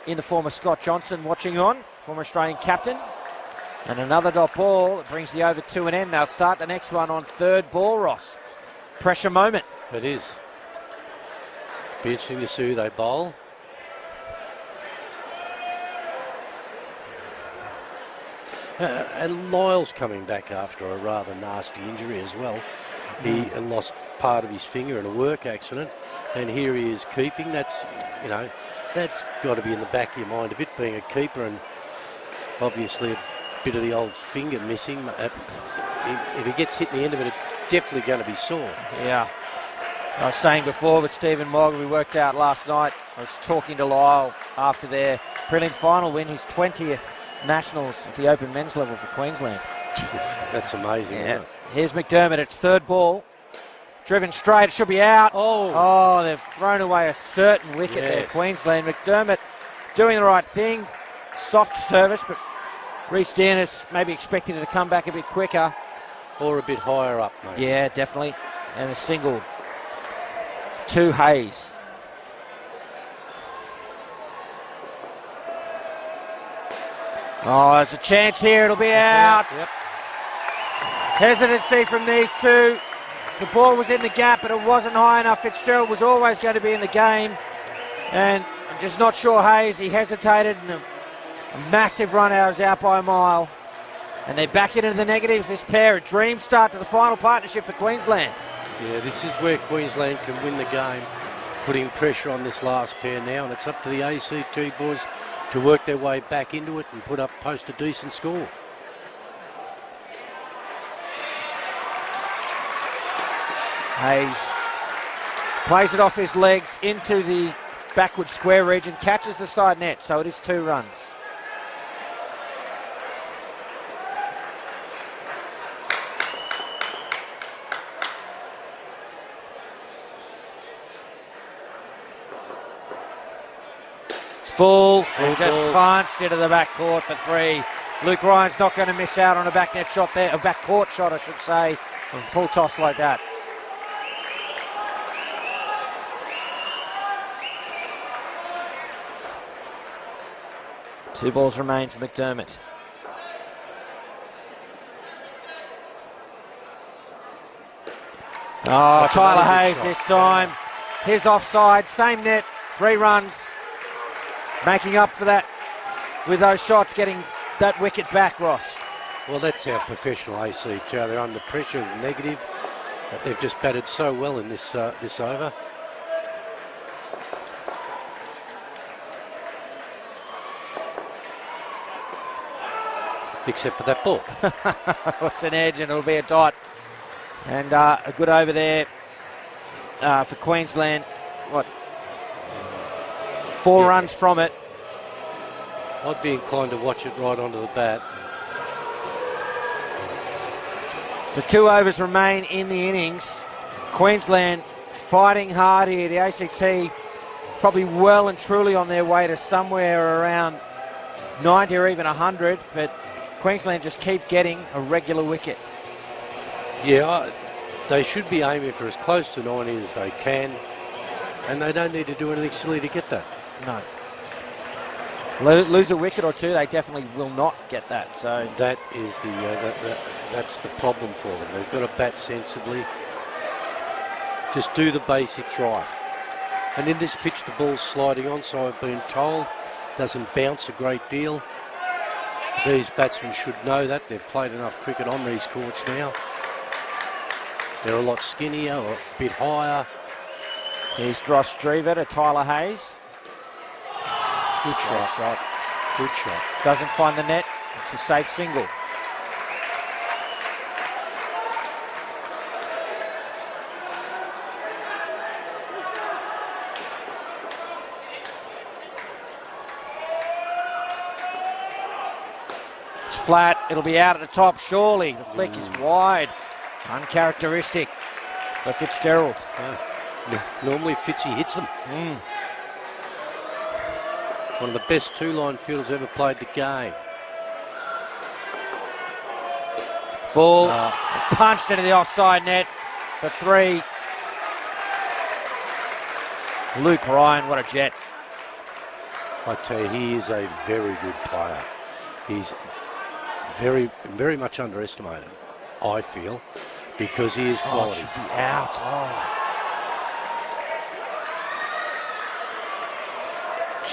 in the form of Scott Johnson watching on, former Australian captain. And another dot ball that brings the over to an end. They'll start the next one on third ball, Ross. Pressure moment. It is. Be interesting to see who they bowl. And Lyle's coming back after a rather nasty injury as well. He lost part of his finger in a work accident, and here he is keeping. That's got to be in the back of your mind a bit, being a keeper, and obviously a bit of the old finger missing. If he gets hit in the end of it, it's definitely going to be sore. Yeah. I was saying before with Stephen Mogg, we worked out last night, I was talking to Lyle after their prelim final win, his 20th Nationals at the open men's level for Queensland. That's amazing, isn't it? Here's McDermott, it's third ball. Driven straight, it should be out. Oh, they've thrown away a certain wicket there, Queensland. McDermott doing the right thing. Soft service, but Reece Dennis maybe expecting it to come back a bit quicker. Or a bit higher up, maybe. Yeah, definitely. And a single to Hayes. Oh, there's a chance here, it'll be out. Yep. Hesitancy from these two. The ball was in the gap, but it wasn't high enough. Fitzgerald was always going to be in the game. And I'm just not sure Hayes, he hesitated, and a massive run out, was out by a mile. And they back into the negatives, this pair. A dream start to the final partnership for Queensland. Yeah, this is where Queensland can win the game, putting pressure on this last pair now, and it's up to the ACT boys to work their way back into it and post a decent score. Hayes plays it off his legs into the backward square region, catches the side net, so it is 2 runs. It's full, just punched into the back court for 3. Luke Ryan's not going to miss out on a back net shot there, a back court shot I should say, a full toss like that. Two balls remain for McDermott. Oh, Tyler Hayes this time. His offside, same net, 3 runs. Making up for that with those shots, getting that wicket back, Ross. Well, that's our professional ACT. They're under pressure, negative. But they've just batted so well in this over. Except for that ball. It's an edge and it'll be a dot. And a good over there for Queensland. 4 runs from it. I'd be inclined to watch it right onto the bat. So 2 overs remain in the innings. Queensland fighting hard here. The ACT probably well and truly on their way to somewhere around 90 or even 100, but Queensland just keep getting a regular wicket. Yeah, they should be aiming for as close to 90 as they can, and they don't need to do anything silly to get that. No. Lose a wicket or two, they definitely will not get that. So That is that's the problem for them. They've got to bat sensibly. Just do the basics right. And in this pitch, the ball's sliding on, so I've been told. Doesn't bounce a great deal. These batsmen should know that. They've played enough cricket on these courts now. They're a lot skinnier or a bit higher. here's Josh Drever to Tyler Hayes. Good shot. Good shot. Doesn't find the net. It's a safe single. It's flat. It'll be out at the top, surely. The flick is wide. Uncharacteristic for Fitzgerald. Normally Fitzy hits them. One of the best two-line fielders ever played the game. Full. Punched into the offside net for 3. Luke Ryan, what a jet. I tell you, he is a very good player. He's very, very much underestimated, I feel, because he is quality. Should be out.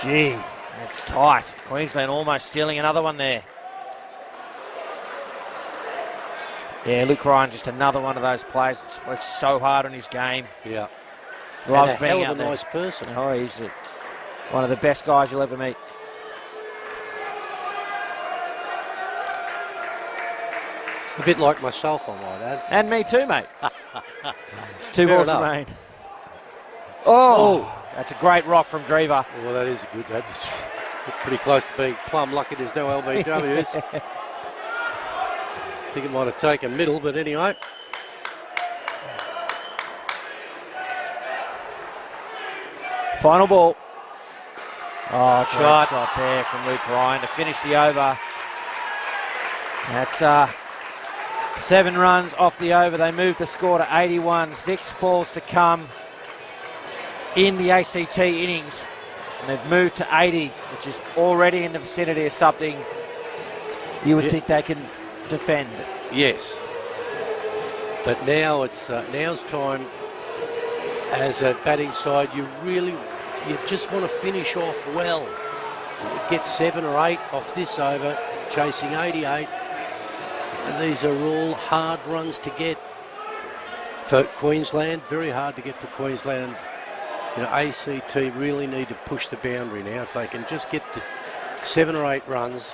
Gee, that's tight. Queensland almost stealing another one there. Yeah, Luke Ryan, just another one of those players that's worked so hard on his game. Yeah. Loves and a being hell out of a there. nice person. Oh, he's one of the best guys you'll ever meet. A bit like myself, I might add. And me too, mate. 2 Fair balls enough. remain. Oh, that's a great rock from Drever. Well, that is good. That's pretty close to being plumb lucky there's no LBWs. I think it might have taken middle, but anyway. Final ball. Oh, shot there from Luke Ryan to finish the over. That's 7 runs off the over. They moved the score to 81. 6 balls to come in the ACT innings. And they've moved to 80, which is already in the vicinity of something you would think they can defend. Yes. But now it's now's time as a batting side. You just want to finish off well. Get 7 or 8 off this over, chasing 88. And these are all hard runs to get for Queensland. Very hard to get for Queensland. You know, ACT really need to push the boundary now. If they can just get the 7 or 8 runs.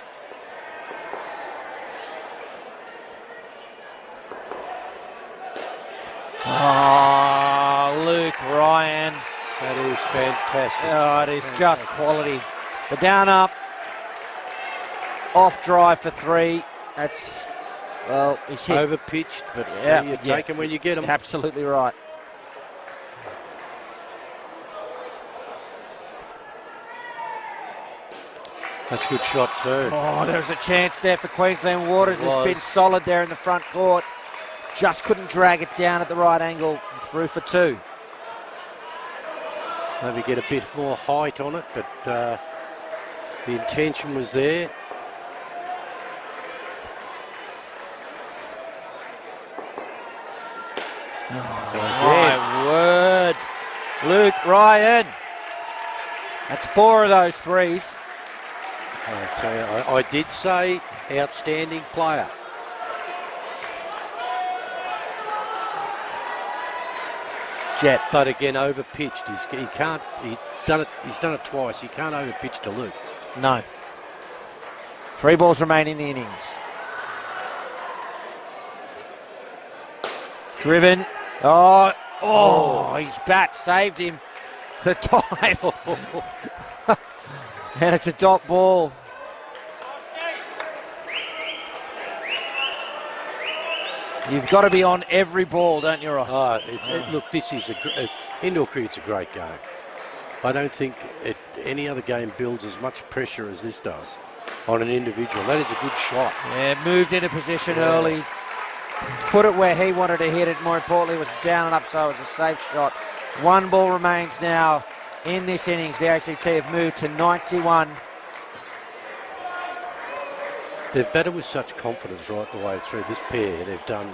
Oh, Luke Ryan. That is fantastic. Oh, it is just quality. The down up, off drive for 3. That's, well, he's hit. Over pitched, but you take them when you get them. Absolutely right. That's a good shot too. Oh, there's a chance there for Queensland Waters. Has been solid there in the front court. Just couldn't drag it down at the right angle. Through for 2. Maybe get a bit more height on it, but the intention was there. My word. Luke Ryan. That's 4 of those 3s. I tell you, I did say outstanding player. Jet. But again, over pitched. He's done it twice. He can't over pitch to Luke. No. 3 balls remain in the innings. Driven. Oh, his bat saved him. The dive. And it's a dot ball. You've got to be on every ball, don't you, Ross? Look, this is indoor cricket's a great game. I don't think any other game builds as much pressure as this does on an individual. That is a good shot. Yeah, moved into position early. Put it where he wanted to hit it. More importantly, it was down and up, so it was a safe shot. 1 ball remains now in this innings. The ACT have moved to 91. they've batted with such confidence right the way through. This pair, they've done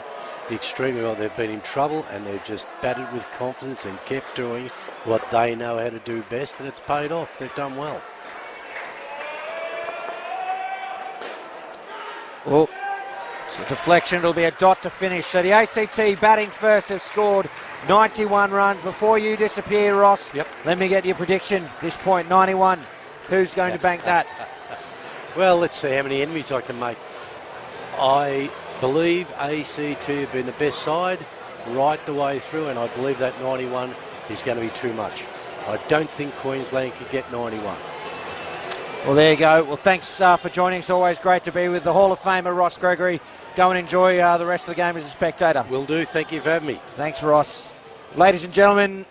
extremely well. They've been in trouble and they've just batted with confidence and kept doing what they know how to do best, and it's paid off. They've done well. Oh, it's a deflection. It'll be a dot to finish. So the ACT batting first have scored 91 runs. Before you disappear, Ross, Yep. Let me get your prediction. This point, 91. Who's going to bank that? Well, let's see how many enemies I can make. I believe ACT have been the best side right the way through, and I believe that 91 is going to be too much. I don't think Queensland could get 91. Well, there you go. Well, thanks for joining us. Always great to be with the Hall of Famer, Ross Gregory. Go and enjoy the rest of the game as a spectator. Will do. Thank you for having me. Thanks, Ross. Ladies and gentlemen,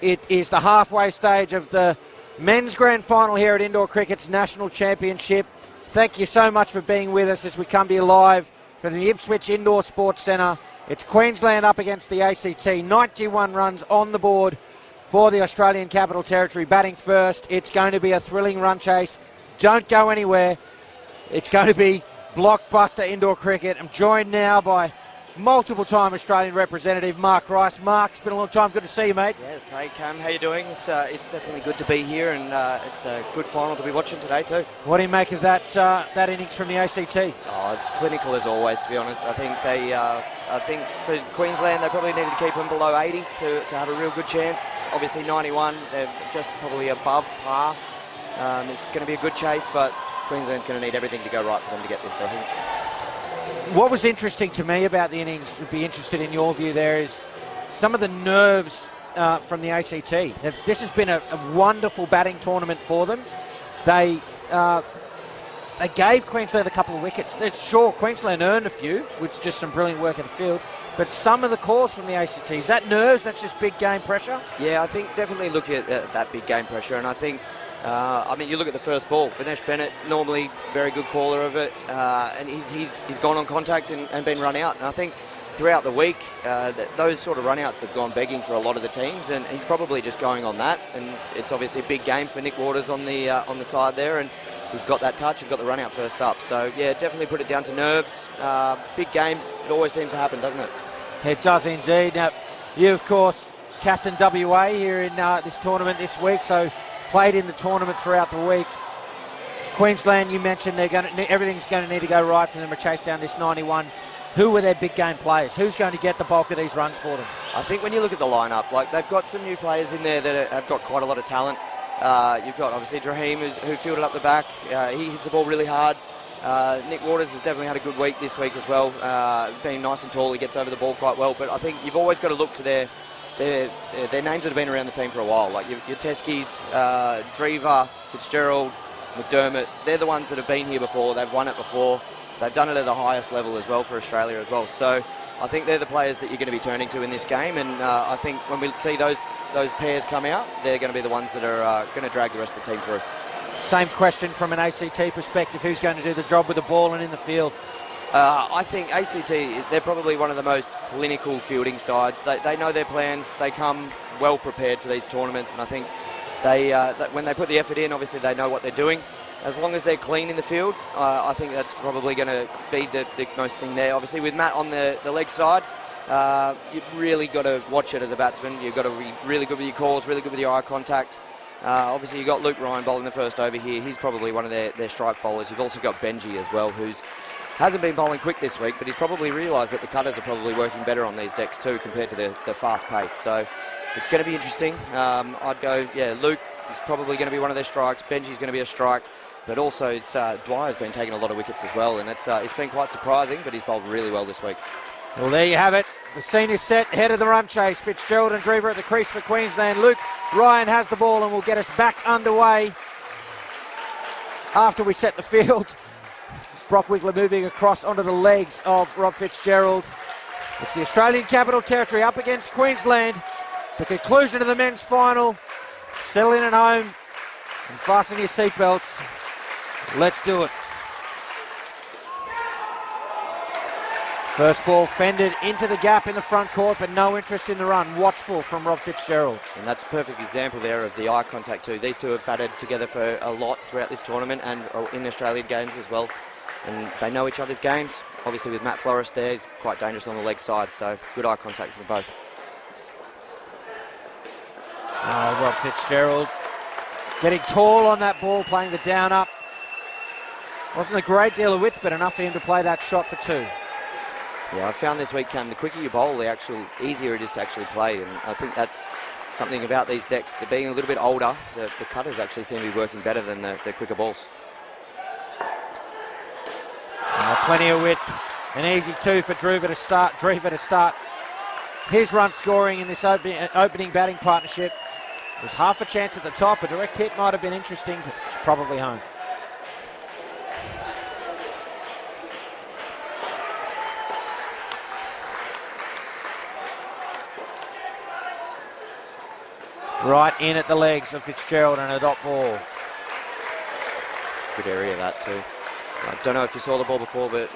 it is the halfway stage of the men's grand final here at Indoor Cricket's National Championship. Thank you so much for being with us as we come to you live from the Ipswich Indoor Sports Centre. It's Queensland up against the ACT. 91 runs on the board for the Australian Capital Territory. Batting first. It's going to be a thrilling run chase. Don't go anywhere. It's going to be blockbuster indoor cricket. I'm joined now by multiple-time Australian representative Mark Rice. Mark, it's been a long time. Good to see you, mate. Yes, hey Cam, how you doing? It's definitely good to be here, and it's a good final to be watching today too. What do you make of that innings from the ACT? Oh, it's clinical as always, to be honest. I think for Queensland, they probably needed to keep them below 80 to have a real good chance. Obviously 91, they're just probably above par. It's going to be a good chase, but Queensland's going to need everything to go right for them to get this, I think. What was interesting to me about the innings, would be interested in your view there, is some of the nerves from the ACT. This has been a wonderful batting tournament for them. They gave Queensland a couple of wickets. It's sure Queensland earned a few, which is just some brilliant work in the field. But some of the calls from the ACT, is that nerves? That's just big game pressure? Yeah, I think definitely look at that big game pressure, and I think you look at the first ball. Vinesh Bennett, normally very good caller of it, and he's gone on contact and been run out. And I think throughout the week, those sort of run-outs have gone begging for a lot of the teams, and he's probably just going on that. And it's obviously a big game for Nick Waters on the side there, and he's got that touch and got the run-out first up. So, yeah, definitely put it down to nerves. Big games, it always seems to happen, doesn't it? It does indeed. Now, you, of course, captain WA here in this tournament this week, so played in the tournament throughout the week. Queensland, you mentioned everything's going to need to go right for them to chase down this 91. Who were their big game players? Who's going to get the bulk of these runs for them? I think when you look at the lineup, they've got some new players in there that have got quite a lot of talent. You've got obviously Drahim, who fielded up the back. He hits the ball really hard. Nick Waters has definitely had a good week this week as well. Being nice and tall, he gets over the ball quite well. But I think you've always got to look to their names that have been around the team for a while, like your Teskis, Drever, Fitzgerald, McDermott. They're the ones that have been here before. They've won it before. They've done it at the highest level as well for Australia as well. So I think they're the players that you're going to be turning to in this game. And I think when we see those pairs come out, they're going to be the ones that are going to drag the rest of the team through. Same question from an ACT perspective. Who's going to do the job with the ball and in the field? I think ACT, they're probably one of the most clinical fielding sides. They know their plans. They come well prepared for these tournaments, and I think when they put the effort in, obviously they know what they're doing. As long as they're clean in the field, I think that's probably going to be the most thing there. Obviously, with Matt on the leg side, you've really got to watch it as a batsman. You've got to be really good with your calls, really good with your eye contact. Obviously, you've got Luke Ryan bowling the first over here. He's probably one of their strike bowlers. You've also got Benji as well, who's hasn't been bowling quick this week, but he's probably realised that the cutters are probably working better on these decks too compared to the fast pace. So it's going to be interesting. I'd go, Luke is probably going to be one of their strikes. Benji's going to be a strike. But also, Dwyer's been taking a lot of wickets as well, and it's been quite surprising, but he's bowled really well this week. Well, there you have it. The scene is set, head of the run chase. Fitzgerald and Drever at the crease for Queensland. Luke Ryan has the ball and will get us back underway after we set the field. Brock Wiggler moving across onto the legs of Rob Fitzgerald. It's the Australian Capital Territory up against Queensland. The conclusion of the men's final. Settle in at home and fasten your seatbelts. Let's do it. First ball fended into the gap in the front court, but no interest in the run. Watchful from Rob Fitzgerald. And that's a perfect example there of the eye contact too. These two have batted together for a lot throughout this tournament and in Australian games as well. and they know each other's games. Obviously with Matt Forrest there, he's quite dangerous on the leg side, so good eye contact for both. Oh, Rob Fitzgerald getting tall on that ball, playing the down up. Wasn't a great deal of width, but enough for him to play that shot for 2. Yeah, I found this week, Cam, the quicker you bowl, the easier it is to actually play, and I think that's something about these decks. They're being a little bit older. The cutters actually seem to be working better than the quicker balls. Plenty of width. An easy 2 for Drever to start his run scoring in this opening batting partnership. There's half a chance at the top. A direct hit might have been interesting, but it's probably home. Right in at the legs of Fitzgerald and a dot ball. Good area that too. I don't know if you saw the ball before, but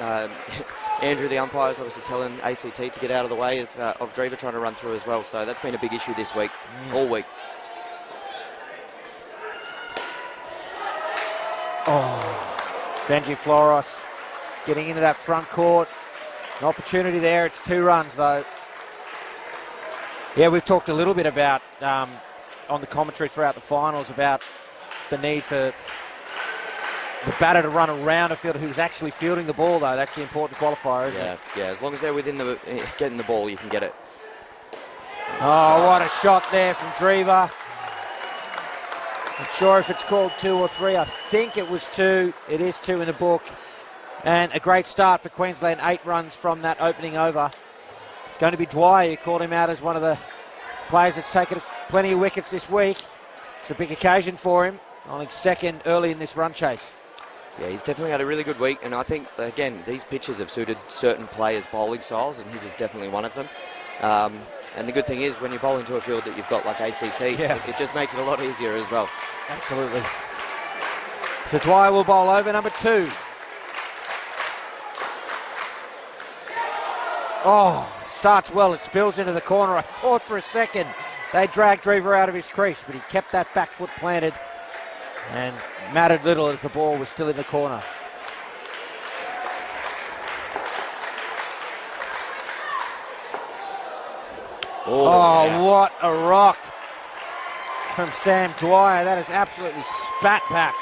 Andrew, the umpire, is obviously telling ACT to get out of the way of Drever trying to run through as well. So that's been a big issue this week, all week. Oh, Benji Floros getting into that front court. An opportunity there. It's 2 runs though. Yeah, we've talked a little bit about on the commentary throughout the finals about the need for the batter to run around a fielder who's actually fielding the ball, though. That's the important qualifier, isn't it? Yeah, as long as they're within getting the ball, you can get it. Oh, what a shot there from Drever. Not sure if it's called 2 or 3. I think it was 2. It is 2 in the book. And a great start for Queensland. 8 runs from that opening over. It's going to be Dwyer, who called him out as one of the players that's taken plenty of wickets this week. It's a big occasion for him. I think second early in this run chase. Yeah, he's definitely had a really good week, and I think, again, these pitches have suited certain players' bowling styles, and his is definitely one of them. And the good thing is, when you bowl into a field that you've got like ACT, it just makes it a lot easier as well. Absolutely. So Dwyer will bowl over number 2. Oh, starts well. It spills into the corner. I thought for a second they dragged Drever out of his crease, but he kept that back foot planted and mattered little as the ball was still in the corner. Oh, what a rock from Sam Dwyer. That is absolutely spat back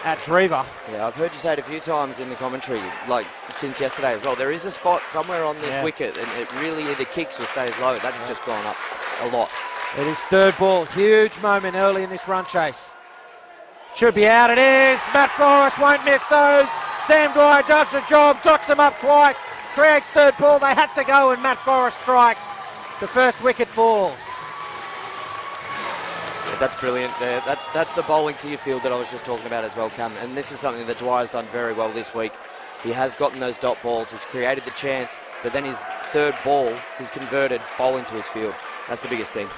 at Drever. Yeah, I've heard you say it a few times in the commentary, like since yesterday as well. There is a spot somewhere on this wicket, and it really either kicks or stays low. That's just gone up a lot. It is third ball. Huge moment early in this run chase. Should be out. It is. Matt Forrest won't miss those. Sam Dwyer does the job, docks them up twice, creates third ball. They had to go, and Matt Forrest strikes. The first wicket falls. Yeah, that's brilliant there. That's the bowling to your field that I was just talking about as well, Cam. And this is something that Dwyer's done very well this week. He has gotten those dot balls. He's created the chance, but then his third ball, he's converted bowling to his field. That's the biggest thing.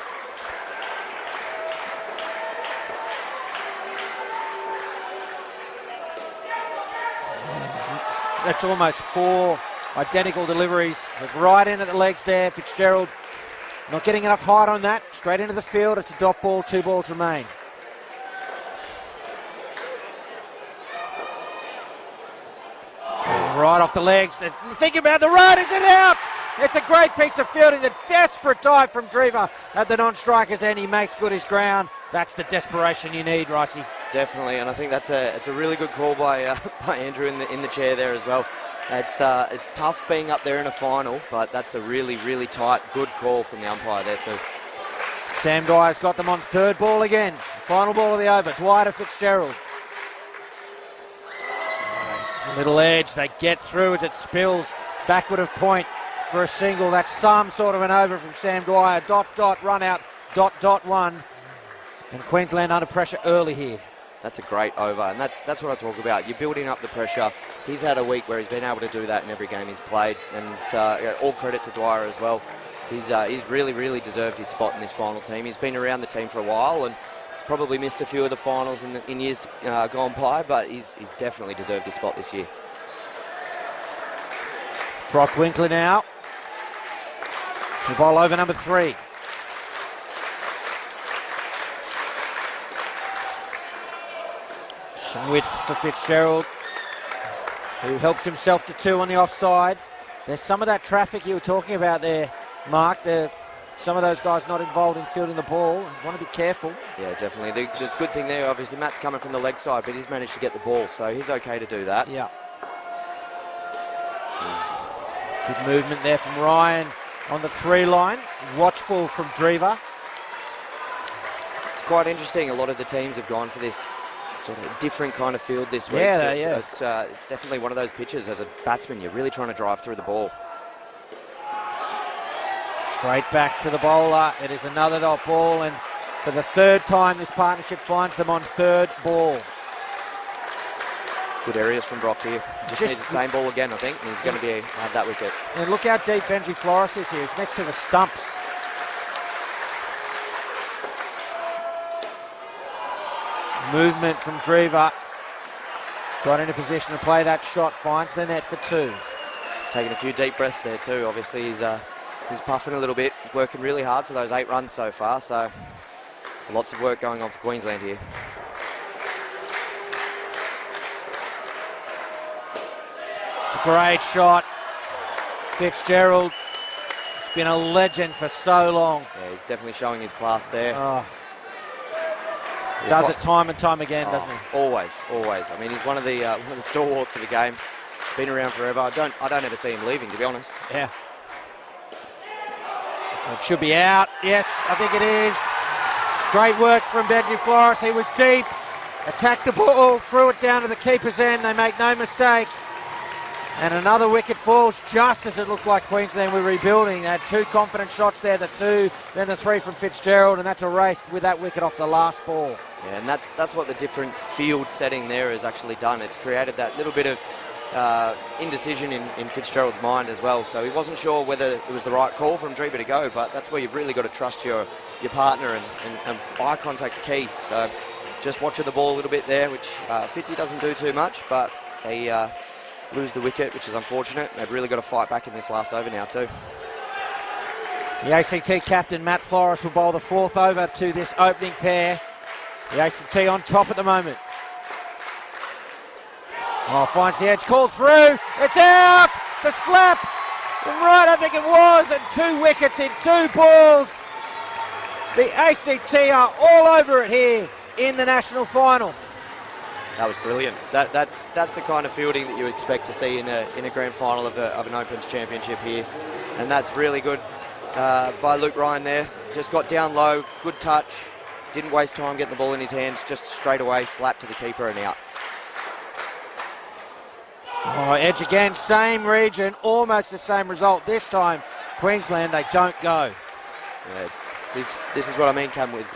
That's almost 4 identical deliveries. Right in at the legs there. Fitzgerald not getting enough height on that. Straight into the field. It's a dot ball. 2 balls remain. Right off the legs. Think about the run. Is it out? It's a great piece of fielding. The desperate dive from Drever at the non-striker's end. He makes good his ground. That's the desperation you need, Ricey. Definitely, and I think it's a really good call by Andrew in the chair there as well. It's tough being up there in a final, but that's a really, really tight, good call from the umpire there too. Sam Dwyer's got them on third ball again. Final ball of the over. Dwyer to Fitzgerald. Little edge. They get through as it spills backward of point for a single. That's some sort of an over from Sam Dwyer. Dot, dot, run out. Dot, dot, 1. And Queensland under pressure early here. That's a great over, and that's what I talk about. You're building up the pressure. He's had a week where he's been able to do that in every game he's played, and all credit to Dwyer as well. He's really, really deserved his spot in this final team. He's been around the team for a while, and he's probably missed a few of the finals in years gone by, but he's definitely deserved his spot this year. Brock Winkler now. The ball over number 3. Some width for Fitzgerald. who helps himself to 2 on the offside. There's some of that traffic you were talking about there, Mark. Some of those guys not involved in fielding the ball. You want to be careful. Yeah, definitely. The good thing there, obviously, Matt's coming from the leg side, but he's managed to get the ball, so he's okay to do that. Yeah. Good movement there from Ryan on the 3 line. Watchful from Drever. It's quite interesting. A lot of the teams have gone for this sort of different kind of field this week. Yeah. It's definitely one of those pitches as a batsman, you're really trying to drive through the ball. Straight back to the bowler. It is another dot ball, and for the 3rd time this partnership finds them on 3rd ball. Good areas from Brock here. Just needs the same ball again, I think, and he's going to have that wicket. And look how deep Benji Flores is here. He's next to the stumps. Movement from Drever. Got into position to play that shot. Finds the net for 2. He's taking a few deep breaths there too. Obviously, he's puffing a little bit, working really hard for those 8 runs so far. So lots of work going on for Queensland here. It's a great shot. Fitzgerald has been a legend for so long. Yeah, he's definitely showing his class there. Does it time and time again, doesn't he? Always. I mean, he's one of the stalwarts of the game. Been around forever. I don't ever see him leaving, to be honest. Yeah. It should be out. Yes, I think it is. Great work from Benji Flores. He was deep, attacked the ball, threw it down to the keeper's end. They make no mistake. And another wicket falls just as it looked like Queensland were rebuilding. They had 2 confident shots there, the 2, then the 3 from Fitzgerald, and that's erased with that wicket off the last ball. Yeah, and that's what the different field setting there has actually done. It's created that little bit of indecision in Fitzgerald's mind as well. So he wasn't sure whether it was the right call from Drever to go, but that's where you've really got to trust your partner, and eye contact's key. So just watching the ball a little bit there, which Fitzy doesn't do too much, but they lose the wicket, which is unfortunate. They've really got to fight back in this last over now too. The ACT captain, Matt Flores, will bowl the 4th over to this opening pair. The ACT on top at the moment. Oh, finds the edge, called through. It's out! The slap! Right, I think it was, and 2 wickets in 2 balls. The ACT are all over it here in the national final. That was brilliant. That's the kind of fielding that you expect to see in a grand final of an Opens Championship here, and that's really good by Luke Ryan there. Just got down low, good touch, didn't waste time getting the ball in his hands, just straight away slap to the keeper and out. Oh, edge again, same region, almost the same result. This time, Queensland, they don't go. Yeah, this is what I mean, Cam, with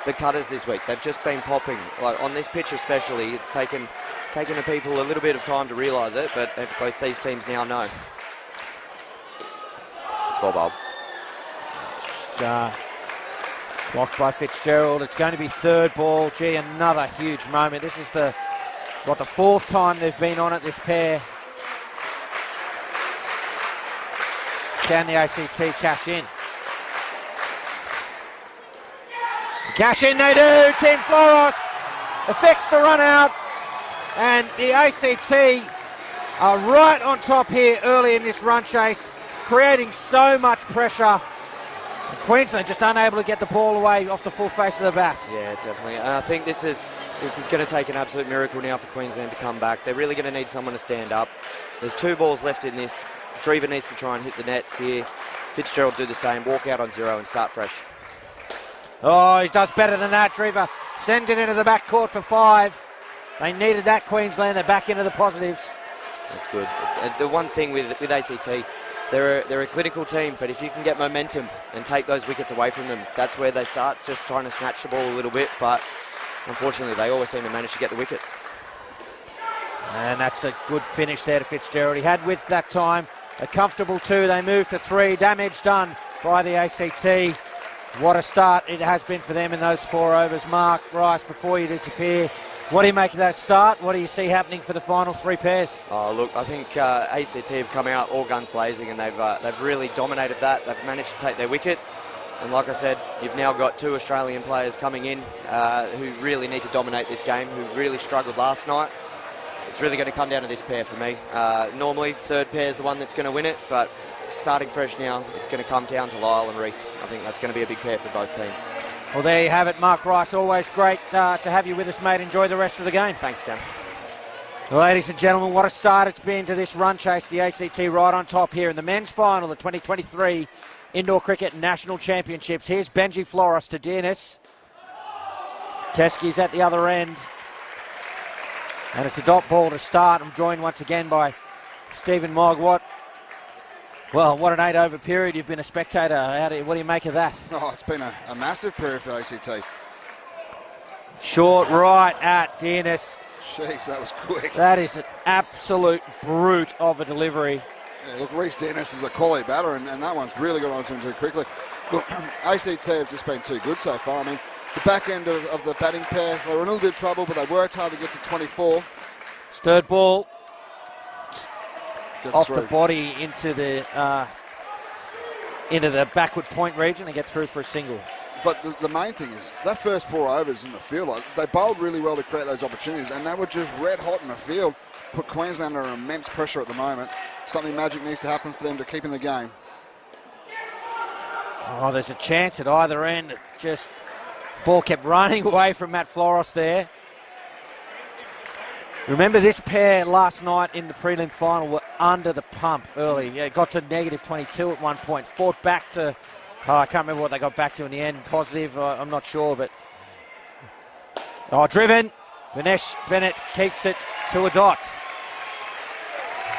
the cutters this week. They've just been popping. Like on this pitch especially, it's taken the people a little bit of time to realise it, but both these teams now know. It's well bowled. Just blocked by Fitzgerald. It's going to be 3rd ball. Gee, another huge moment. This is the 4th time they've been on it, this pair. Can the ACT cash in? Cash in they do. Tim Flores affects the run out, and the ACT are right on top here early in this run chase, creating so much pressure. Queensland just unable to get the ball away off the full face of the bat. Yeah, definitely. And I think this is going to take an absolute miracle now for Queensland to come back. They're really going to need someone to stand up. There's 2 balls left in this. Drever needs to try and hit the nets here. Fitzgerald do the same, walk out on 0 and start fresh. Oh, he does better than that, Drever. Sends it into the back court for 5. They needed that, Queensland. They're back into the positives. That's good. The one thing with ACT, they're a clinical team, but if you can get momentum and take those wickets away from them, that's where they start just trying to snatch the ball a little bit, but unfortunately they always seem to manage to get the wickets. And that's a good finish there to Fitzgerald. He had width that time. A comfortable 2. They move to 3. Damage done by the ACT. What a start it has been for them in those 4 overs. Mark Rice, before you disappear, what do you make of that start? What do you see happening for the final 3 pairs? Oh, look, I think ACT have come out all guns blazing, and they've really dominated that. They've managed to take their wickets. And like I said, you've now got 2 Australian players coming in who really need to dominate this game, who really struggled last night. it's really going to come down to this pair for me. Normally, third pair is the one that's going to win it, but starting fresh now, it's going to come down to Lyle and Reese. I think that's going to be a big pair for both teams. Well, there you have it, Mark Rice. Always great to have you with us, mate. Enjoy the rest of the game. Thanks, Cam. Ladies and gentlemen, what a start it's been to this run chase. The ACT right on top here in the men's final, the 2023 Indoor Cricket National Championships. Here's Benji Floros to Dearness. Teskey's at the other end. And it's a dot ball to start. I'm joined once again by Stephen Mogg. What an 8-over period. You've been a spectator. What do you make of that? Oh, it's been a massive period for ACT. Short right at Dearness. Jeez, that was quick. That is an absolute brute of a delivery. Yeah, look, Reece Dennis is a quality batter, and that one's really got onto him too quickly. Look, ACT have just been too good so far. I mean, the back end of the batting pair, they were in a little bit of trouble, but they worked hard to get to 24. Third ball. Gets Off through. the body into the backward point region and get through for a single. But the main thing is, that first 4 overs in the field, they bowled really well to create those opportunities, and they were just red hot in the field. Put Queensland under immense pressure at the moment. Something magic needs to happen for them to keep in the game. Oh, there's a chance at either end. Just ball kept running away from Matt Floros there. Remember, this pair last night in the prelim final were under the pump early. Yeah, got to negative 22 at one point. Fought back to, I can't remember what they got back to in the end. Positive, I'm not sure, but... driven. Vinesh Bennett keeps it to a dot.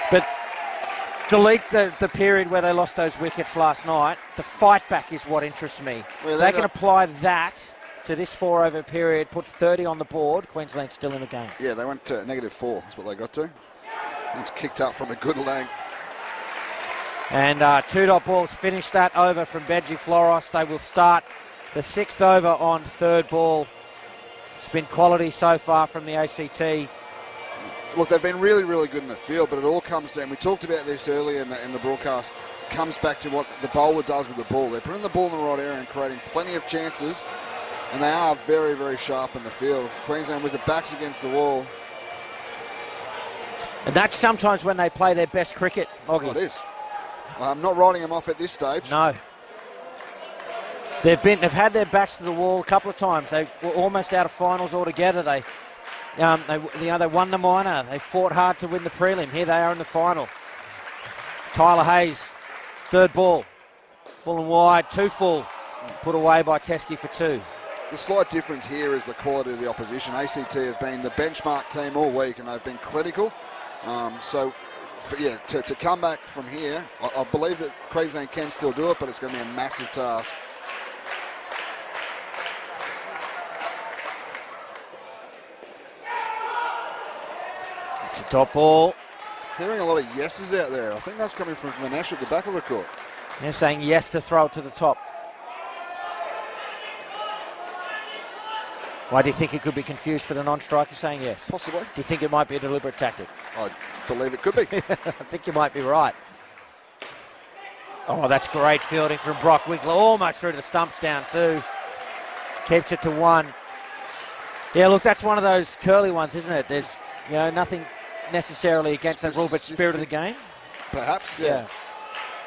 But delete the period where they lost those wickets last night. The fight back is what interests me. Well, they can apply that to this 4-over period, put 30 on the board. Queensland's still in the game. Yeah, they went to -4. That's what they got to. It's kicked up from a good length. And 2 dot balls finished that over from Benji Floros. They will start the 6th over on third ball. It's been quality so far from the ACT. Look, they've been really, really good in the field, but it all comes down. We talked about this earlier in the broadcast. It comes back to what the bowler does with the ball. They're putting the ball in the right area and creating plenty of chances, and they are very, very sharp in the field. Queensland with the backs against the wall. And that's sometimes when they play their best cricket, Moggy. Oh, it is. I'm not writing them off at this stage. No. They've had their backs to the wall a couple of times. They were almost out of finals altogether. They won the minor. They fought hard to win the prelim. Here they are in the final. Tyler Hayes, third ball. Full and wide, 2 full. Put away by Teskey for 2. The slight difference here is the quality of the opposition. ACT have been the benchmark team all week, and they've been clinical. To come back from here, I believe that Queensland can still do it, but it's going to be a massive task. It's a top ball. Hearing a lot of yeses out there. I think that's coming from Vinesh at the back of the court. They're saying yes to throw it to the top. Why do you think it could be confused for the non-striker saying yes? Possibly. Do you think it might be a deliberate tactic? I believe it could be. I think you might be right. Oh, that's great fielding from Brock Winkler. Almost through the stumps down 2. Keeps it to 1. Yeah, look, that's one of those curly ones, isn't it? There's, nothing necessarily against that rule, but spirit of the game. Perhaps, yeah.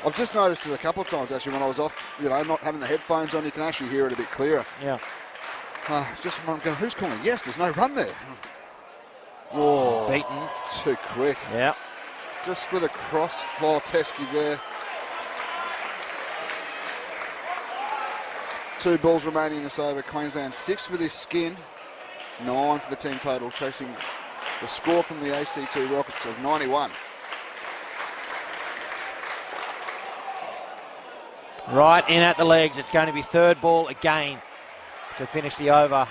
I've just noticed it a couple of times, actually, when I was off, not having the headphones on, you can actually hear it a bit clearer. Yeah. I'm going, who's calling? Yes, there's no run there. Oh, beaten. Too quick. Yeah. Just slid across. Teskey there. 2 balls remaining in this over. Queensland 6 for this skin. 9 for the team total, chasing the score from the ACT Rockets of 91. Right in at the legs. It's going to be third ball again to finish the over.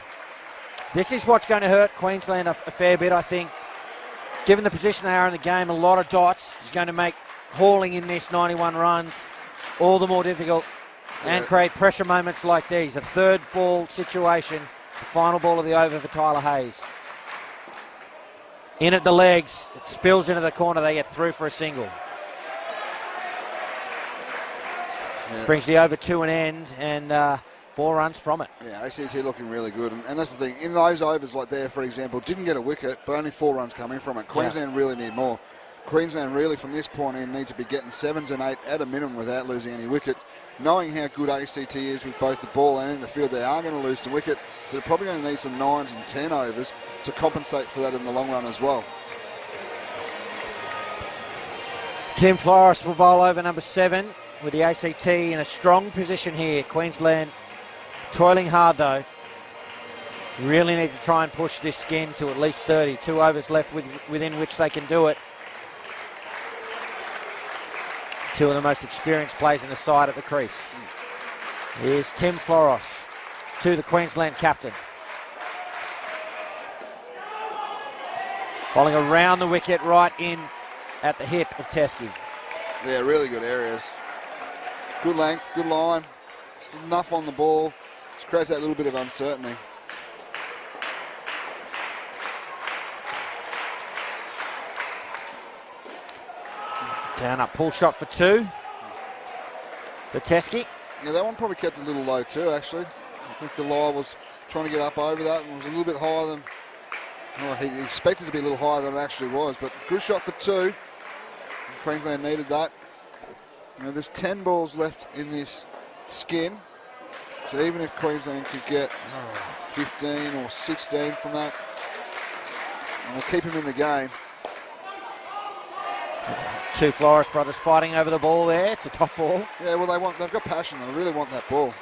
This is what's going to hurt Queensland a fair bit, I think. Given the position they are in the game, a lot of dots is going to make hauling in this 91 runs all the more difficult and create pressure moments like these. A third ball situation, the final ball of the over for Tyler Hayes. In at the legs, it spills into the corner, they get through for a single. Brings the over to an end, and 4 runs from it. Yeah, ACT looking really good. And that's the thing. In those overs like there, for example, didn't get a wicket, but only 4 runs coming from it. Queensland really need more. Queensland really, from this point in, need to be getting 7s and 8 at a minimum without losing any wickets. Knowing how good ACT is with both the ball and in the field, they are going to lose some wickets. So they're probably going to need some 9s and 10 overs to compensate for that in the long run as well. Tim Flores will bowl over number 7 with the ACT in a strong position here. Queensland toiling hard though. Really need to try and push this skin to at least 30. 2 overs left within which they can do it. 2 of the most experienced players in the side at the crease. Here's Tim Flores to the Queensland captain. Bowling around the wicket right in at the hip of Teskey. Yeah, really good areas. Good length, good line. Just enough on the ball. Just creates that little bit of uncertainty. Down up, pull shot for 2 for Teskey. Yeah, that one probably kept a little low too, actually. I think the lie was trying to get up over that and was a little bit higher than, well, he expected to be a little higher than it actually was. But good shot for 2. Queensland needed that. You know, there's 10 balls left in this skin. So even if Queensland could get 15 or 16 from that, and we'll keep him in the game. 2 Flores brothers fighting over the ball there. It's a top ball. Yeah, well, they've got passion. They really want that ball.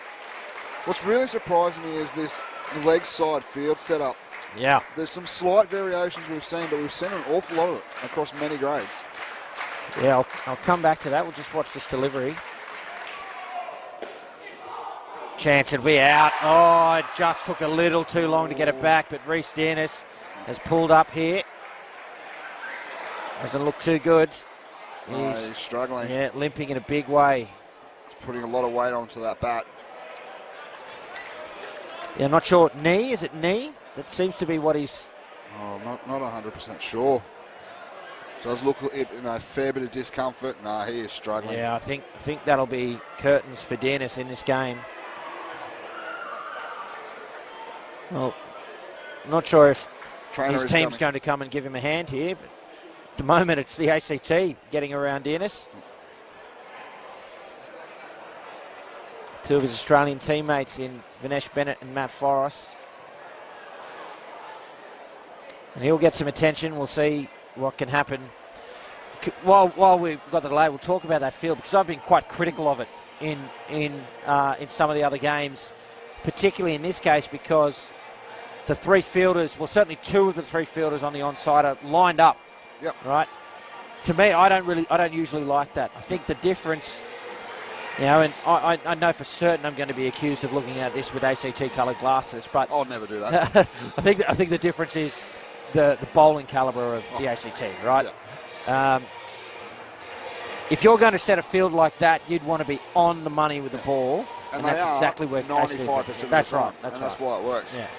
What's really surprising me is this leg side field setup. Yeah. There's some slight variations we've seen, but we've seen an awful lot of it across many grades. Yeah, I'll come back to that. We'll just watch this delivery. Chance will be out. Oh, it just took a little too long to get it back, but Reece Dearness has pulled up here. Doesn't look too good. He's struggling. Yeah, limping in a big way. He's putting a lot of weight onto that bat. Yeah, I'm not sure. Knee? Is it knee? That seems to be what he's... Oh, not 100% sure. Does look in a fair bit of discomfort. No, he is struggling. Yeah, I think that'll be curtains for Dearness in this game. Well, not sure if his team's going to come and give him a hand here, but at the moment it's the ACT getting around Dearness. 2 of his Australian teammates in Vinesh Bennett and Matt Forrest. And he'll get some attention. We'll see what can happen. While we've got the delay, we'll talk about that field because I've been quite critical of it in some of the other games, particularly in this case because the 3 fielders, well certainly 2 of the 3 fielders on the onside are lined up. Yep. Right. To me, I don't usually like that. I think the difference, you know, and I know for certain I'm going to be accused of looking at this with ACT coloured glasses, but I'll never do that. I think the difference is the bowling calibre of the ACT, right? Yeah. If you're going to set a field like that, you'd want to be on the money with the ball, and that's exactly where 95% of the time. That's right. That's why it works. Yeah.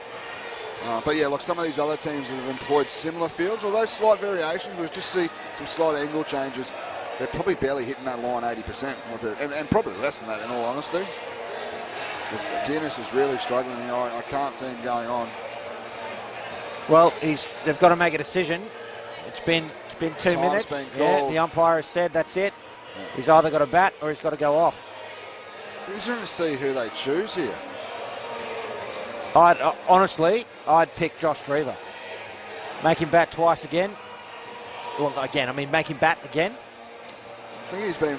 But yeah, look, some of these other teams that have employed similar fields, although slight variations, we'll just see some slight angle changes. They're probably barely hitting that line 80%, and probably less than that in all honesty. Dearness is really struggling here. I can't see him going on. Well, they've got to make a decision. It's been 2 minutes. Yeah, the umpire has said that's it. Yeah. He's either got to bat or he's got to go off. It's interesting to see who they choose here. Honestly, I'd pick Josh Drever. Make him bat twice again. Well, make him bat again. I think he's been,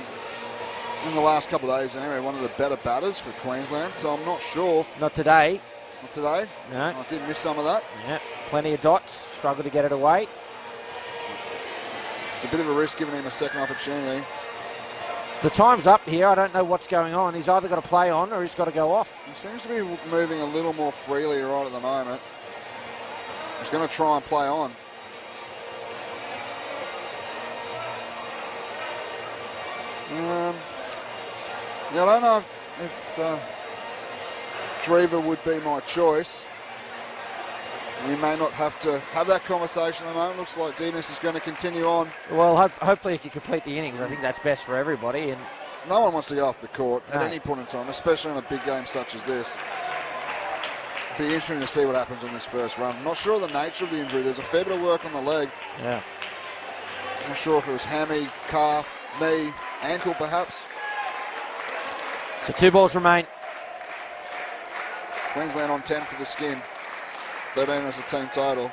in the last couple of days anyway, one of the better batters for Queensland, so I'm not sure. Not today. Not today? No. I did miss some of that. Yeah, plenty of dots. Struggled to get it away. It's a bit of a risk giving him a second opportunity. The time's up here. I don't know what's going on. He's either got to play on or he's got to go off. He seems to be moving a little more freely right at the moment. He's going to try and play on. I don't know if Drever would be my choice. We may not have to have that conversation at the moment. Looks like Dearness is going to continue on. Well, hopefully he can complete the innings. I think that's best for everybody. And no one wants to go off the court at No. any point in time, especially in a big game such as this. Be interesting to see what happens on this first run. I'm not sure of the nature of the injury. There's a fair bit of work on the leg. Yeah. I'm not sure if it was hammy, calf, knee, ankle perhaps. So 2 balls remain. Queensland on 10 for the skin. 13 as the team total.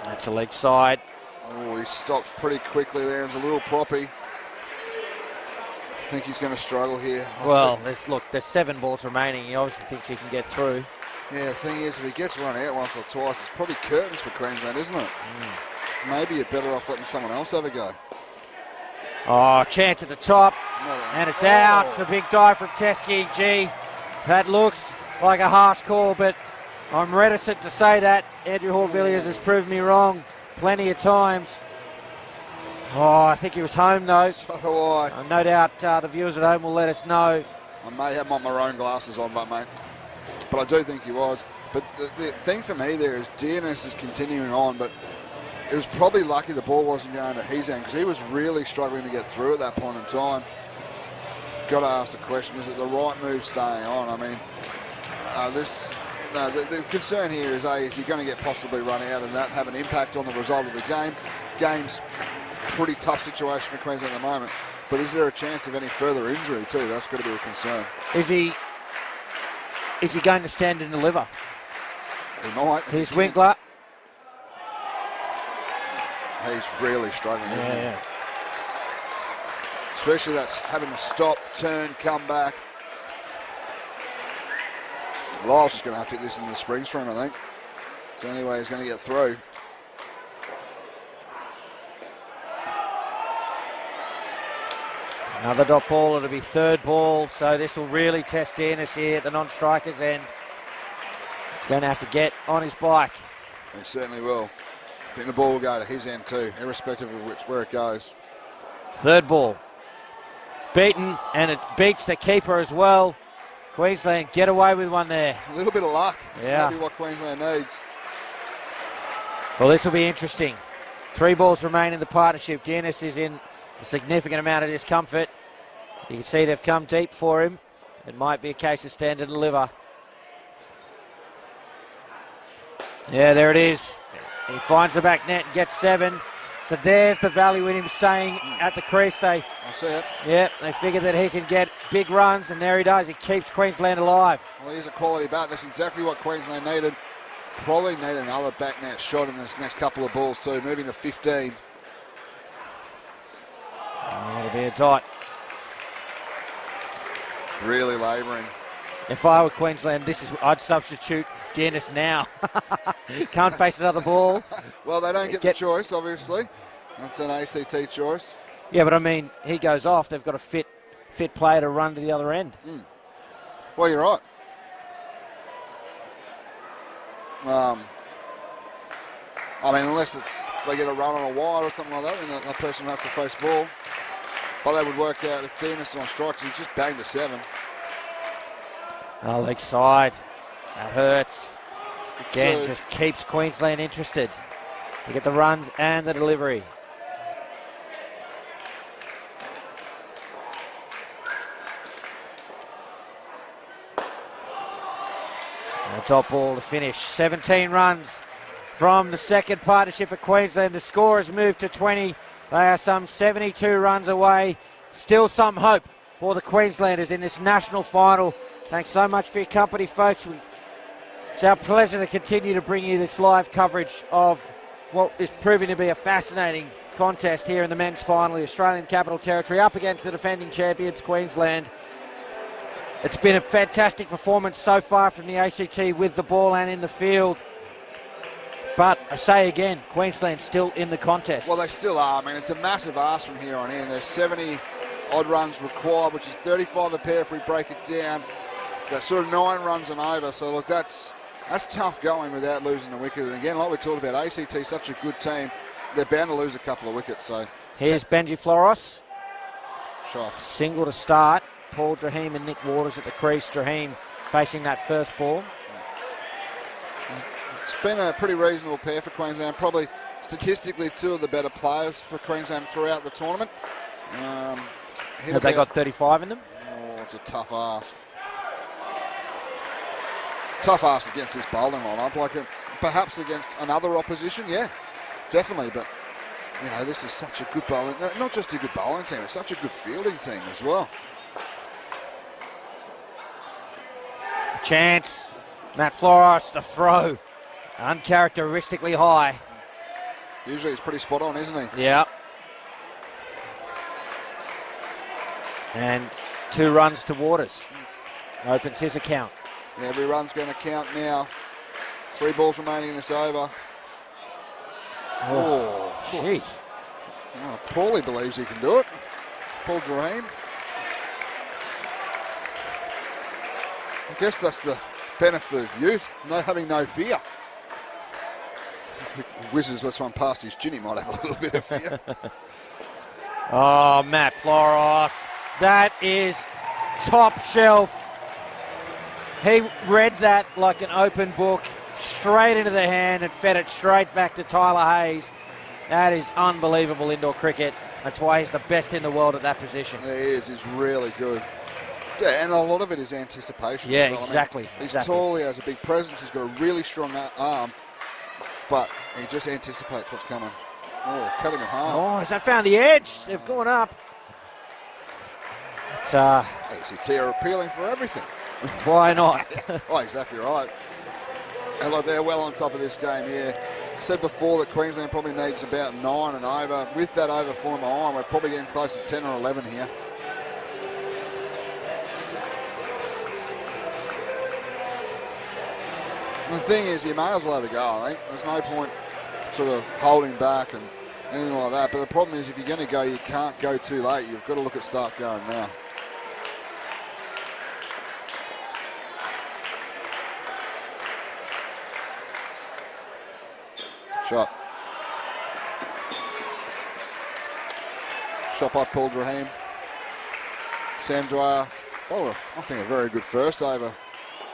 That's a leg side. Oh, he stopped pretty quickly there. It's a little proppy. I think he's going to struggle here. Well, there's 7 balls remaining. He obviously thinks he can get through. Yeah, the thing is, if he gets run out once or twice, it's probably curtains for Queensland, isn't it? Maybe you're better off letting someone else have a go. Oh, chance at the top. And it's out. It's a big dive from Teskey. Gee, that looks like a harsh call, but I'm reticent to say that. Andrew Hall-Villiers has proved me wrong plenty of times. Oh, I think he was home, though. So do I. No doubt the viewers at home will let us know. I may have my maroon glasses on, but I do think he was. But the thing for me there is DNS is continuing on, but it was probably lucky the ball wasn't going to his end because he was really struggling to get through at that point in time. Got to ask the question, is it the right move staying on? I mean, the concern here is, is he going to get possibly run out and that have an impact on the result of the game? Game's pretty tough situation for Queensland at the moment, but is there a chance of any further injury too? That's got to be a concern. Is he going to stand and deliver? He might. Here's Winkler. He's really struggling, isn't he? Yeah. Especially that's having to stop, turn, come back. Lyle's just going to have to hit this in the springs for him, I think. It's the only way he's going to get through. Another dot ball, it'll be 3rd ball, so this will really test Dearness here at the non-strikers end. He's going to have to get on his bike. He certainly will. I think the ball will go to his end too, irrespective of where it goes. 3rd ball. Beaten, and it beats the keeper as well. Queensland get away with one there. A little bit of luck. It's Yeah. maybe what Queensland needs. Well, this will be interesting. 3 balls remain in the partnership. Dearness is in a significant amount of discomfort. You can see they've come deep for him. It might be a case of stand and deliver. Yeah, there it is. He finds the back net and gets 7. So there's the value in him staying at the crease. I see it. They figure that he can get big runs, and there he does. He keeps Queensland alive. Well, he's a quality bat. That's exactly what Queensland needed. Probably need another back net shot in this next couple of balls too, moving to 15. It'll be a dot. Really labouring. If I were Queensland, I'd substitute Dearness now. Can't face another ball. Well, they don't get the choice, obviously. That's an ACT choice. Yeah, but I mean, he goes off. They've got a fit player to run to the other end. Well, you're right. I mean, unless they get a run on a wide or something like that, then that person will have to face ball. But they would work out if Dearness is on strikes, he just banged a 7. Oh, leg side. That hurts. Again, So- just keeps Queensland interested. You get the runs and the delivery. And the top ball to finish. 17 runs from the second partnership for Queensland. The score has moved to 20. They are some 72 runs away. Still some hope for the Queenslanders in this national final. Thanks so much for your company, folks. It's our pleasure to continue to bring you this live coverage of what is proving to be a fascinating contest here in the men's final, the Australian Capital Territory up against the defending champions, Queensland. It's been a fantastic performance so far from the ACT with the ball and in the field. But I say again, Queensland still in the contest. Well, they still are. I mean, it's a massive ask from here on in. There's 70 odd runs required, which is 35 a pair if we break it down. That's sort of 9 runs and over. So, look, that's tough going without losing a wicket. And again, like we talked about, ACT, such a good team, they're bound to lose a couple of wickets. So here's Benji Floros. Shot. Single to start. Paul Drahim and Nick Waters at the crease. Drahim facing that first ball. It's been a pretty reasonable pair for Queensland. Probably statistically 2 of the better players for Queensland throughout the tournament. Have they got 35 in them? Oh, it's a tough ask. Tough ask against this bowling lineup. Perhaps against another opposition, yeah, definitely. But, this is such a good bowling, not just a good bowling team, it's such a good fielding team as well. Chance. Matt Floros, the throw. Uncharacteristically high. Usually he's pretty spot on, isn't he? Yeah. And 2 runs to Waters. Opens his account. Yeah, every run's going to count now. 3 balls remaining in this over. Oh, gee. Oh, Paulie believes he can do it. Paul Dream. I guess that's the benefit of youth, having no fear. If he whizzes this one past his chin, he might have a little bit of fear. Oh, Matt Floros. That is top shelf. He read that like an open book, straight into the hand and fed it straight back to Tyler Hayes. That is unbelievable indoor cricket. That's why he's the best in the world at that position. He is. He's really good. Yeah, and a lot of it is anticipation. Yeah, as well. exactly. He's tall, he has a big presence, he's got a really strong arm, but he just anticipates what's coming. Oh, cutting it hard. Oh, has that found the edge? They've gone up. It's, ACT are appealing for everything. Why not? Oh, exactly right. And look, they're well on top of this game here. I said before that Queensland probably needs about 9 and over. With that over form behind, we're probably getting close to 10 or 11 here. The thing is, you may as well have a go, I think. There's no point sort of holding back and anything like that. But the problem is, if you're going to go, you can't go too late. You've got to look at start going now. Shot. Shot by Paul Rahim. Sam Dwyer. Oh, I think a very good first over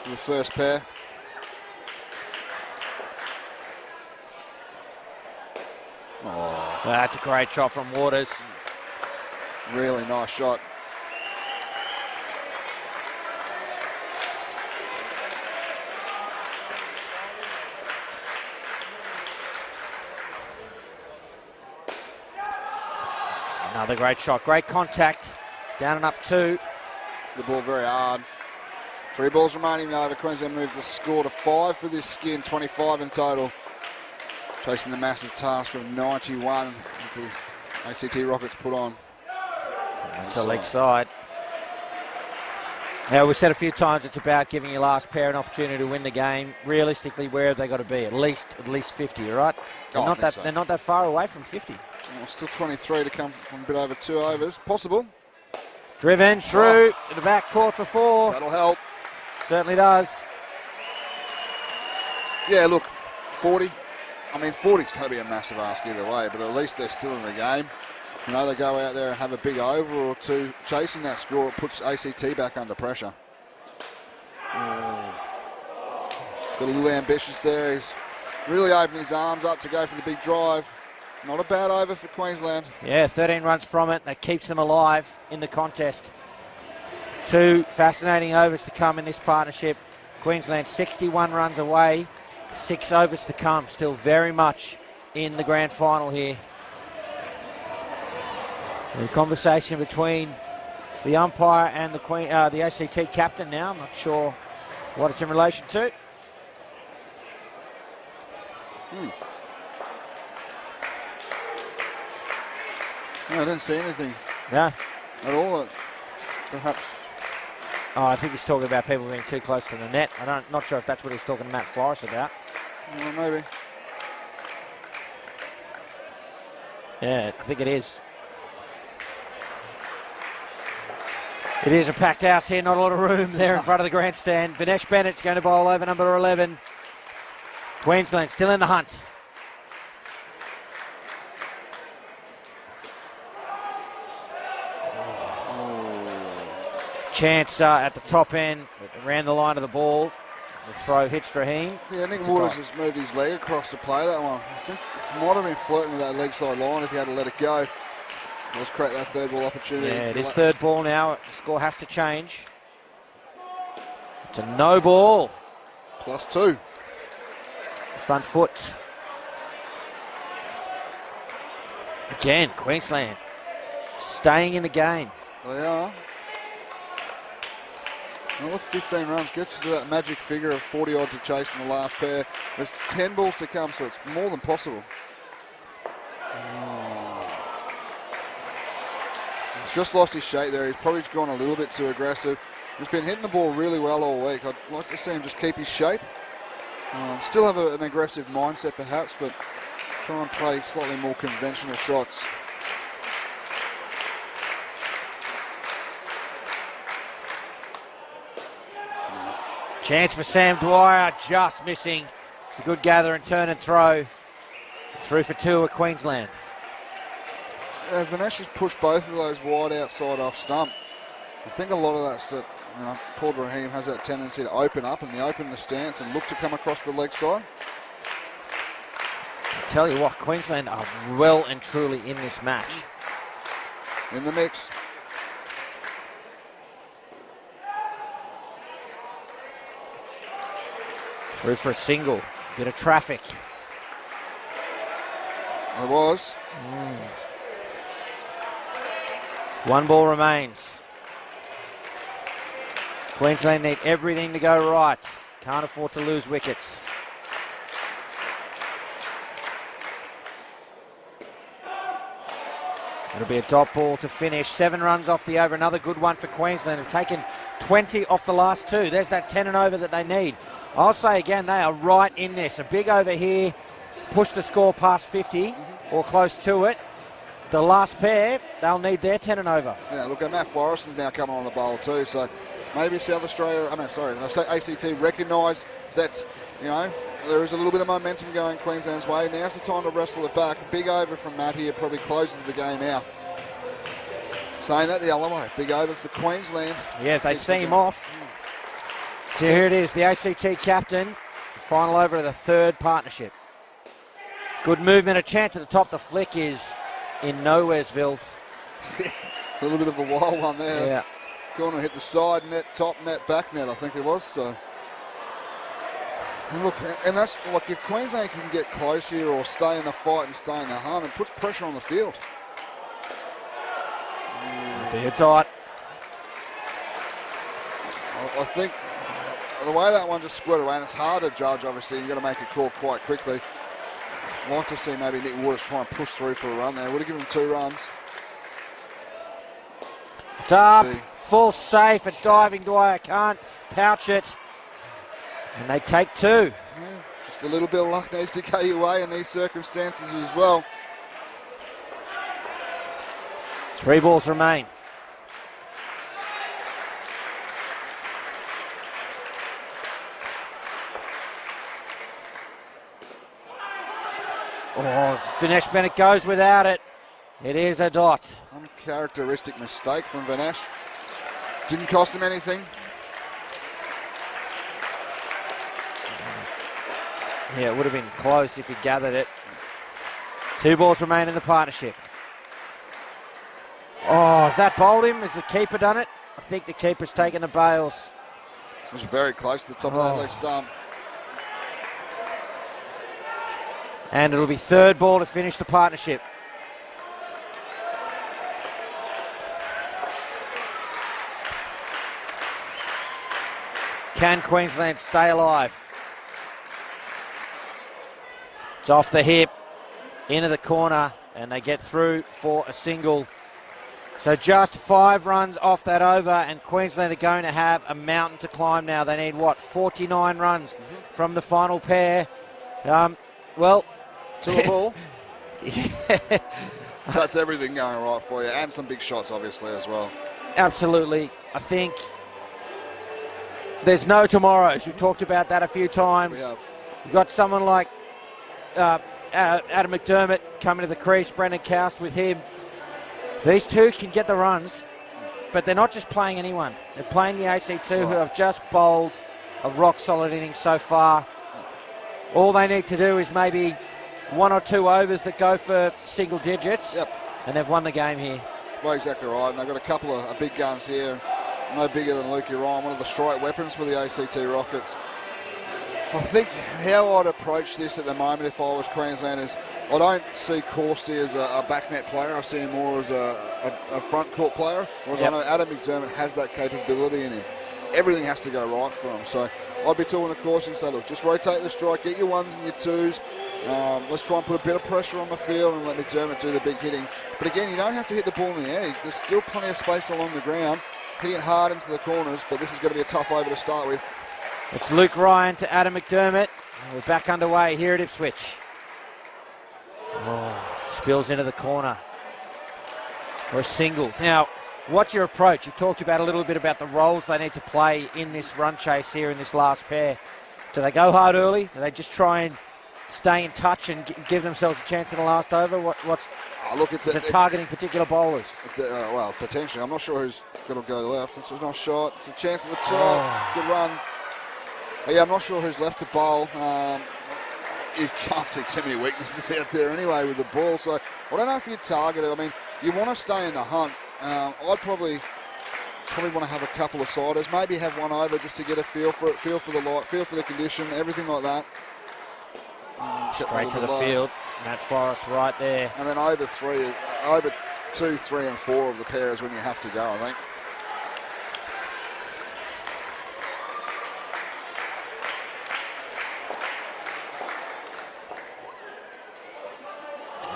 to the first pair. Oh. That's a great shot from Waters. Really nice shot. Another great shot. Great contact. Down and up 2. The ball very hard. 3 balls remaining over. Queensland moves the score to 5 for this skin. 25 in total. Chasing the massive task of 91 the ACT Rockets put on. It's a leg side. Now, we've said a few times it's about giving your last pair an opportunity to win the game. Realistically, where have they got to be? At least 50, right? They're not that far away from 50. Well, still 23 to come from a bit over 2 overs. Possible. Driven through to the back court for 4. That'll help. Certainly does. Yeah, look, 40. I mean, 40's going to be a massive ask either way, but at least they're still in the game. They go out there and have a big over or 2 chasing that score. It puts ACT back under pressure. Got a little ambitious there. He's really opened his arms up to go for the big drive. Not a bad over for Queensland. Yeah, 13 runs from it. That keeps them alive in the contest. 2 fascinating overs to come in this partnership. Queensland 61 runs away. 6 overs to come. Still very much in the grand final here. The conversation between the umpire and the ACT captain now. I'm not sure what it's in relation to. No, I didn't see anything. No. At all. Perhaps. Oh, I think he's talking about people being too close to the net. Not sure if that's what he's talking to Matt Floros about. Well, maybe. Yeah, I think it is. It is a packed house here, not a lot of room there in front of the grandstand. Vinesh Bennett's going to bowl over number 11. Queensland still in the hunt. Chance at the top end, around the line of the ball. The throw hits Rahim. Yeah, Nick Waters has moved his leg across to play that one. I think he might have been flirting with that leg side line if he had to let it go. Let's create that third ball opportunity. Yeah, it is third ball now. The score has to change. It's a no ball. +2. Front foot. Again, Queensland staying in the game. They are. Well, look, 15 runs gets you to that magic figure of 40 odd to chase in the last pair. There's 10 balls to come, so it's more than possible. He's just lost his shape there. He's probably gone a little bit too aggressive. He's been hitting the ball really well all week. I'd like to see him just keep his shape. Still have an aggressive mindset perhaps, but try and play slightly more conventional shots. Chance for Sam Dwyer, just missing. It's a good gather and turn and throw. 3 for 2 at Queensland. Vinesh has pushed both of those wide outside off stump. I think a lot of that's that, Paul Rahim has that tendency to open up and open the stance and look to come across the leg side. I tell you what, Queensland are well and truly in this match. In the mix. Through for a single. Bit of traffic. There was. One ball remains. Queensland need everything to go right. Can't afford to lose wickets. It'll be a dot ball to finish. 7 runs off the over. Another good one for Queensland. Have taken 20 off the last 2. There's that 10 and over that they need. I'll say again, they are right in this. A big over here. Push the score past 50 or close to it. The last pair, they'll need their 10 and over. Yeah, look, Matt Forreston's now coming on the bowl too, so maybe ACT recognise that, there is a little bit of momentum going Queensland's way. Now's the time to wrestle it back. Big over from Matt here probably closes the game out. Saying that the other way, big over for Queensland. Yeah, if they see him off. So here it is, the ACT captain. Final over of the third partnership. Good movement, a chance at the top. The flick is in Nowheresville. A little bit of a wild one there. Yeah. Corner hit the side net, top net, back net, I think it was. So, and look, and that's like if Queensland can get close here or stay in the fight and stay in the hunt, it puts pressure on the field. Be a dot. I think the way that one just squirted away, and it's hard to judge, obviously, you've got to make a call quite quickly. I'd like to see maybe Nick Waters try and push through for a run there. Would have given him 2 runs. It's up, full safe, a diving Dwyer can't pouch it. And they take 2. Yeah, just a little bit of luck needs to go your way in these circumstances as well. 3 balls remain. Oh, Vinesh Bennett goes without it. It is a dot. Uncharacteristic mistake from Vinesh. Didn't cost him anything. Yeah, it would have been close if he gathered it. 2 balls remain in the partnership. Oh, has that bowled him? Has the keeper done it? I think the keeper's taken the bails. It was very close to the top of that leg stump. And it'll be 3rd ball to finish the partnership. Can Queensland stay alive? It's off the hip, into the corner, and they get through for a single. So just 5 runs off that over, and Queensland are going to have a mountain to climb now. They need, 49 runs from the final pair. To the ball. Yeah. That's everything going right for you, and some big shots, obviously, as well. Absolutely. I think there's no tomorrows. We've talked about that a few times. We have. You've got someone like Adam McDermott coming to the crease, Brendan Cowst with him. These 2 can get the runs, but they're not just playing anyone. They're playing the ACT, who have just bowled a rock-solid innings so far. All they need to do is maybe 1 or 2 overs that go for single digits. Yep. and they've won the game here. Well, exactly right. And they've got a couple of big guns here. No bigger than Lukey Ryan, one of the strike weapons for the ACT Rockets. I think how I'd approach this at the moment if I was Queensland is I don't see Corsty as a back net player. I see him more as a front court player. Whereas I know Adam McDermott has that capability in him. Everything has to go right for him. So I'd be talking to Corsty and say, look, just rotate the strike, get your ones and your twos. Let's try and put a bit of pressure on the field and let McDermott do the big hitting. But again, you don't have to hit the ball in the air. There's still plenty of space along the ground. Hitting it hard into the corners, but this is going to be a tough over to start with. It's Luke Ryan to Adam McDermott. We're back underway here at Ipswich. Spills into the corner for a single. Now, what's your approach? You talked about a little bit about the roles they need to play in this run chase here in this last pair. Do they go hard early? Do they just try and stay in touch and give themselves a chance in the last over? What's targeting particular bowlers? Well, potentially. I'm not sure who's going to go left. It's a nice shot. It's a chance at the top. Good run. Yeah, I'm not sure who's left to bowl. You can't see too many weaknesses out there anyway with the ball. So I don't know if you target it. I mean, you want to stay in the hunt. I'd probably want to have a couple of siders. Maybe have one over just to get a feel for it, feel for the light, feel for the condition, everything like that. Straight to the field. Matt Forrest right there. And then over 2, 3 and 4 of the pairs when you have to go, I think.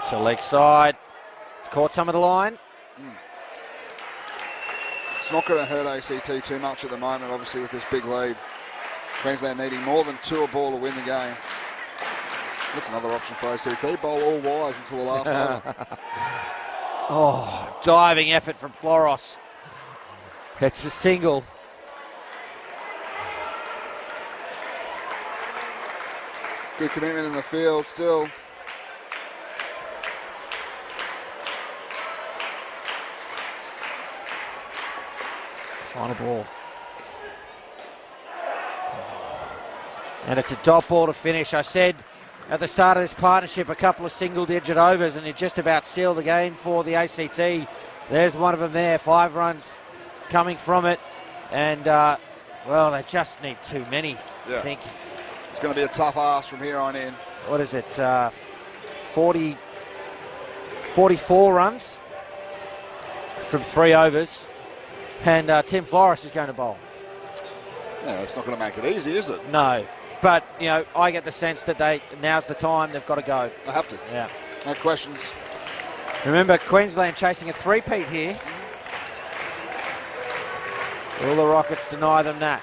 It's a leg side. It's caught some of the line. It's not going to hurt ACT too much at the moment, obviously, with this big lead. Queensland needing more than 2 a ball to win the game. That's another option for ACT. Bowl all wise until the last over. Diving effort from Floros. It's a single. Good commitment in the field still. Final ball. And it's a dot ball to finish. I said at the start of this partnership a couple of single-digit overs and it just about sealed the game for the ACT. There's one of them there. 5 runs coming from it. And, they just need too many, I think. It's going to be a tough ask from here on in. What is it? 44 runs from 3 overs. And Tim Flores is going to bowl. Yeah, that's not going to make it easy, is it? No. But, I get the sense that now's the time they've got to go. They have to. Yeah. No questions. Remember, Queensland chasing a three-peat here. Will the Rockets deny them that?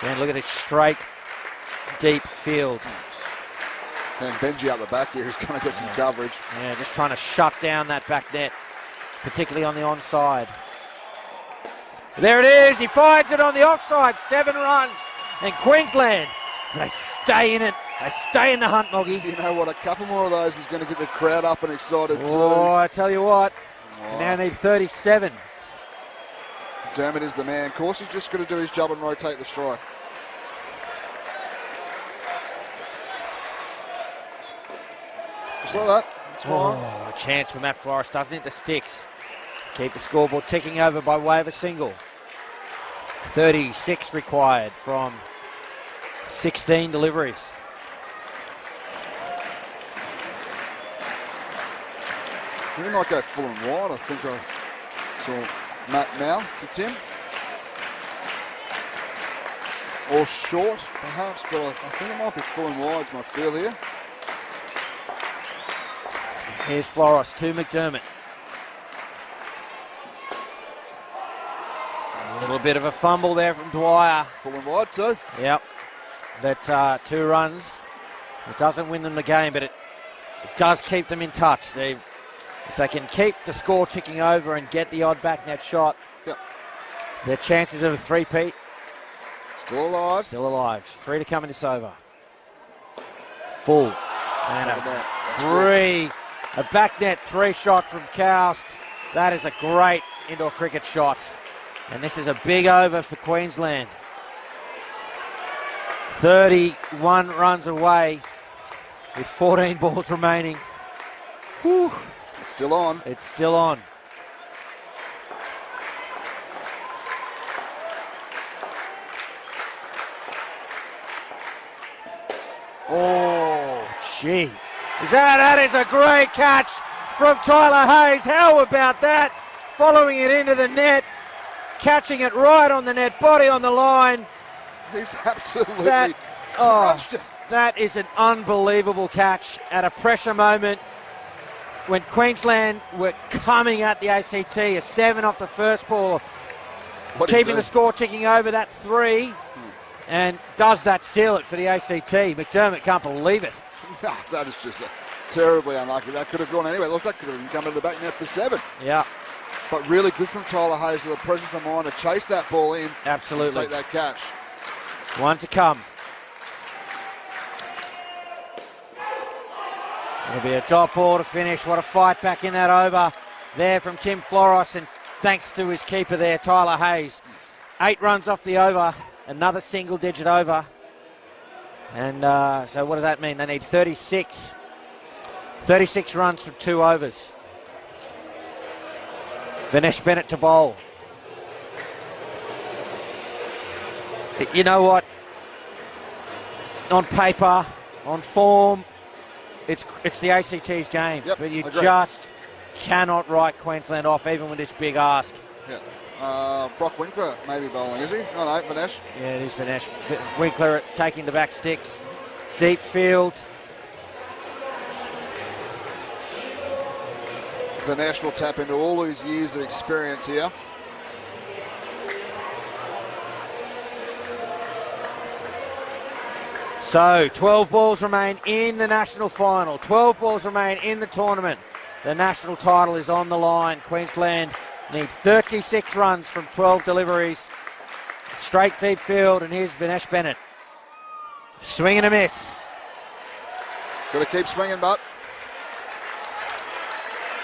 And look at this straight, deep field. And Benji up the back here, who's going to get some coverage. Yeah, just trying to shut down that back net, particularly on the onside. There it is. He finds it on the offside. 7 runs. And Queensland, they stay in it. They stay in the hunt, Moggy. You know what? A couple more of those is going to get the crowd up and excited too. Oh, I tell you what. We now need 37. Dermott is the man. Of course, he's just going to do his job and rotate the strike. Just like that. That's fine. A chance for Matt Forrest. Doesn't hit the sticks. Keep the scoreboard ticking over by way of a single. 36 required from 16 deliveries. He might go full and wide. I think I saw Matt mouth to Tim. Or short, perhaps, but I think it might be full and wide is my feel here. Here's Floros to McDermott. A little bit of a fumble there from Dwyer. Full and wide too. Yep. That 2 runs. It doesn't win them the game, but it does keep them in touch. If they can keep the score ticking over and get the odd back net shot, their chances of a three-peat still alive. Still alive. 3 to come in this over. Full. And a back net 3 shot from Koust. That is a great indoor cricket shot. And this is a big over for Queensland. 31 runs away with 14 balls remaining. Whew. It's still on. It's still on. Oh, gee. That is a great catch from Tyler Hayes. How about that? Following it into the net, catching it right on the net, body on the line. He's absolutely crunched it. That is an unbelievable catch at a pressure moment when Queensland were coming at the ACT. A 7 off the first ball, keeping the score ticking over that 3. And does that seal it for the ACT? McDermott can't believe it. That is just terribly unlucky. That could have gone anywhere. Look, that could have come into the back net for 7. Yeah. But really good from Tyler Hayes with the presence of mind to chase that ball in. Absolutely. And take that catch. One to come. It'll be a dot ball to finish. What a fight back in that over there from Tim Floros, and thanks to his keeper there, Tyler Hayes. 8 runs off the over. Another single-digit over. And so what does that mean? They need 36. 36 runs from 2 overs. Vinesh Bennett to bowl. You know what? On paper, on form, it's the ACT's game. Yep, but you agree. just cannot write Queensland off, even with this big ask. Yeah. Brock Winkler maybe bowling, is he? Oh no, Vinesh. Yeah, it is Vinesh. Winkler taking the back sticks. Deep field. Vinesh will tap into all his years of experience here. So 12 balls remain in the national final. 12 balls remain in the tournament. The national title is on the line. Queensland need 36 runs from 12 deliveries. Straight deep field, and here's Vinesh Bennett. Swing and a miss. Got to keep swinging, but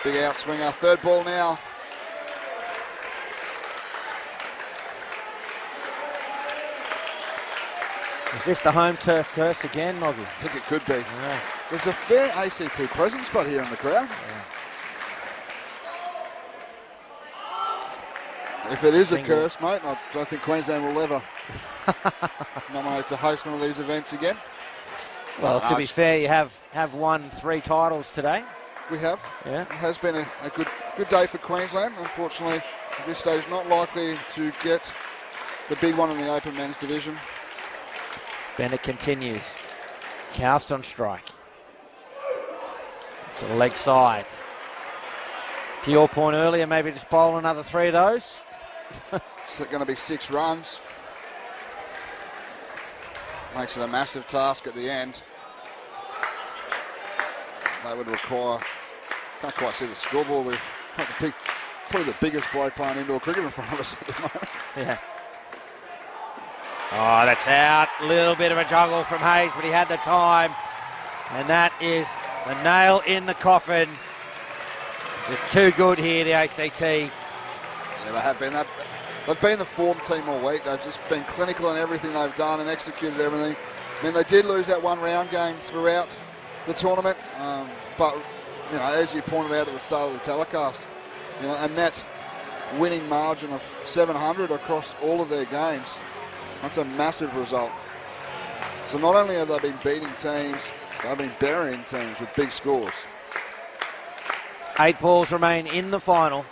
big outswinger. 3rd ball now. Is this the home turf curse again, Moggy? I think it could be. Yeah. There's a fair ACT presence spot here in the crowd. If it is a curse, mate, I don't think Queensland will ever nominate to host one of these events again. Well, to be fair, you have won 3 titles today. We have. Yeah. It has been a good day for Queensland. Unfortunately, at this stage, not likely to get the big one in the open men's division. Bennett continues. Cast on strike. To the leg side. To your point earlier, maybe just bowl another 3 of those. It's going to be 6 runs. Makes it a massive task at the end. They would require, can't quite see the scoreboard, with probably the biggest bloke playing indoor cricket in front of us at the moment. Yeah. Oh, that's out. A little bit of a juggle from Hayes, but he had the time. And that is the nail in the coffin. Just too good here, the ACT. Yeah, they have been. They've been the form team all week. They've just been clinical in everything they've done and executed everything. I mean, they did lose that 1 round game throughout the tournament, but you know, as you pointed out at the start of the telecast, you know, a net winning margin of 700 across all of their games. That's a massive result. So not only have they been beating teams, they've been burying teams with big scores. 8 balls remain in the final.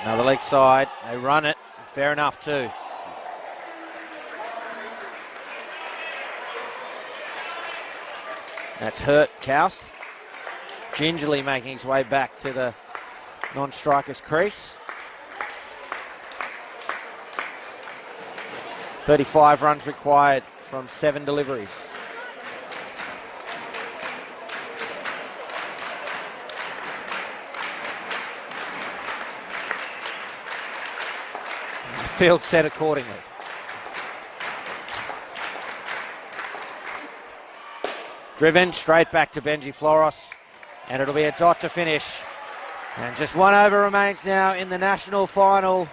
Another leg side. They run it. Fair enough too. That's hurt Koust. Gingerly making his way back to the non-striker's crease. 35 runs required from 7 deliveries. Field set accordingly. Driven straight back to Benji Floros, and it'll be a dot to finish. And just 1 over remains now in the national final.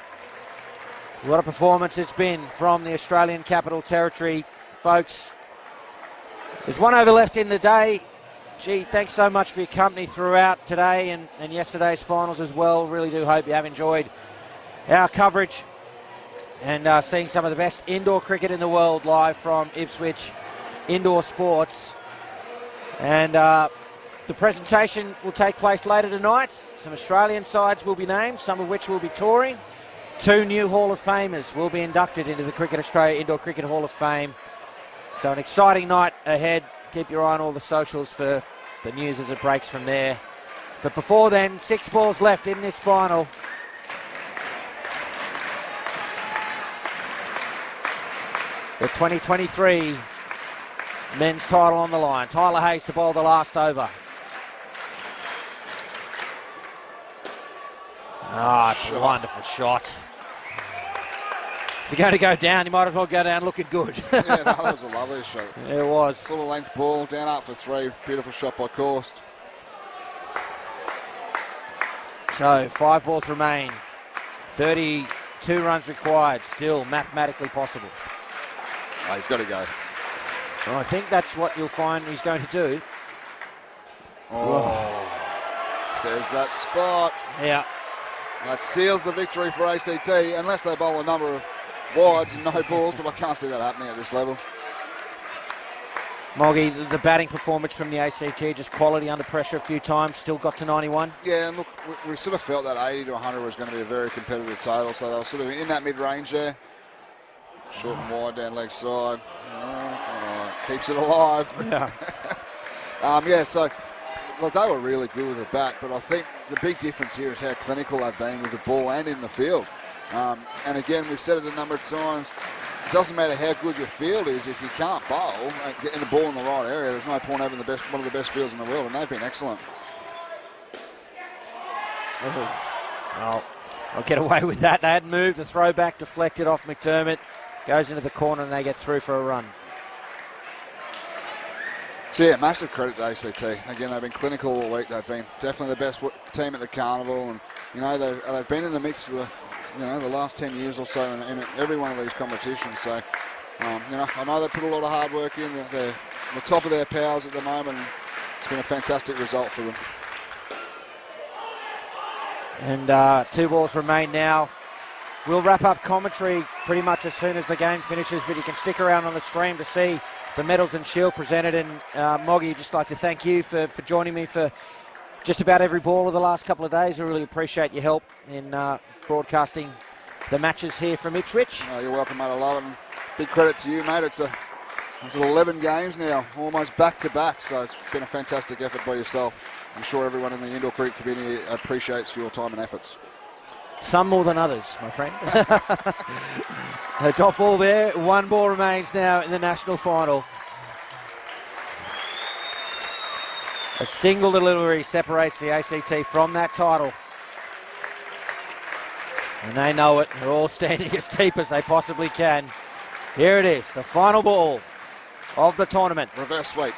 What a performance it's been from the Australian Capital Territory, folks. There's one over left in the day. Gee, thanks so much for your company throughout today and yesterday's finals as well. Really do hope you have enjoyed our coverage and seeing some of the best indoor cricket in the world live from Ipswich Indoor Sports. And the presentation will take place later tonight. Some Australian sides will be named, some of which will be touring. 2 new Hall of Famers will be inducted into the Cricket Australia Indoor Cricket Hall of Fame. So an exciting night ahead. Keep your eye on all the socials for the news as it breaks from there. But before then, 6 balls left in this final. The 2023 men's title on the line. Tyler Hayes to bowl the last over. It's a wonderful shot. If you're going to go down, you might as well go down looking good. Yeah, no, that was a lovely shot. It was. Full length ball, down up for 3. Beautiful shot by Corst. So 5 balls remain. 32 runs required. Still mathematically possible. Oh, he's got to go. Well, I think that's what you'll find he's going to do. Oh, there's that spot. Yeah. That seals the victory for ACT, unless they bowl a number of wides and no balls, but I can't see that happening at this level. Moggy, the batting performance from the ACT, just quality under pressure a few times, still got to 91. Yeah, and look, we sort of felt that 80 to 100 was going to be a very competitive total, so they were sort of in that mid-range there. Short and wide down leg side. Keeps it alive. Yeah. So look, they were really good with the bat, but I think the big difference here is how clinical they've been with the ball and in the field. And again, we've said it a number of times, it doesn't matter how good your field is, if you can't bowl and getting the ball in the right area, there's no point having one of the best fields in the world, and they've been excellent. Well, I'll get away with that. They hadn't moved. The throwback deflected off McDermott. Goes into the corner and they get through for a run. So yeah, massive credit to ACT. Again, they've been clinical all week. They've been definitely the best team at the carnival, and they've been in the mix for the last 10 years or so in every one of these competitions. So I know they put a lot of hard work in. They're the top of their powers at the moment. And it's been a fantastic result for them. And 2 balls remain now. We'll wrap up commentary pretty much as soon as the game finishes, but you can stick around on the stream to see the medals and shield presented. And Moggy, just like to thank you for joining me for just about every ball of the last couple of days. I really appreciate your help in broadcasting the matches here from Ipswich. You're welcome, mate. I love it. And big credit to you, mate. It's 11 games now, almost back-to-back, so it's been a fantastic effort by yourself. I'm sure everyone in the indoor cricket community appreciates your time and efforts. Some more than others, my friend. The top ball there. 1 ball remains now in the national final. A single delivery separates the ACT from that title. And they know it. They're all standing as deep as they possibly can. Here it is, the final ball of the tournament. Reverse sweep.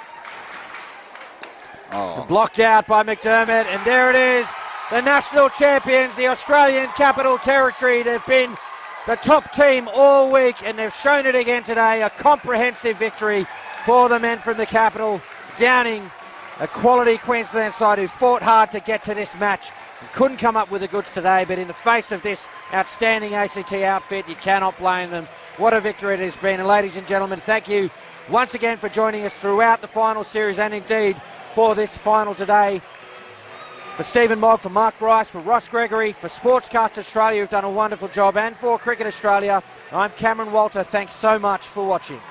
Oh. Blocked out by McDermott, and there it is. The national champions, the Australian Capital Territory. They've been the top team all week, and they've shown it again today. A comprehensive victory for the men from the capital, downing a quality Queensland side who fought hard to get to this match and couldn't come up with the goods today. But in the face of this outstanding ACT outfit, you cannot blame them. What a victory it has been. And ladies and gentlemen, thank you once again for joining us throughout the final series and indeed for this final today. For Stephen Mogg, for Mark Bryce, for Ross Gregory, for Sportscast Australia, who've done a wonderful job, and for Cricket Australia, I'm Cameron Walter. Thanks so much for watching.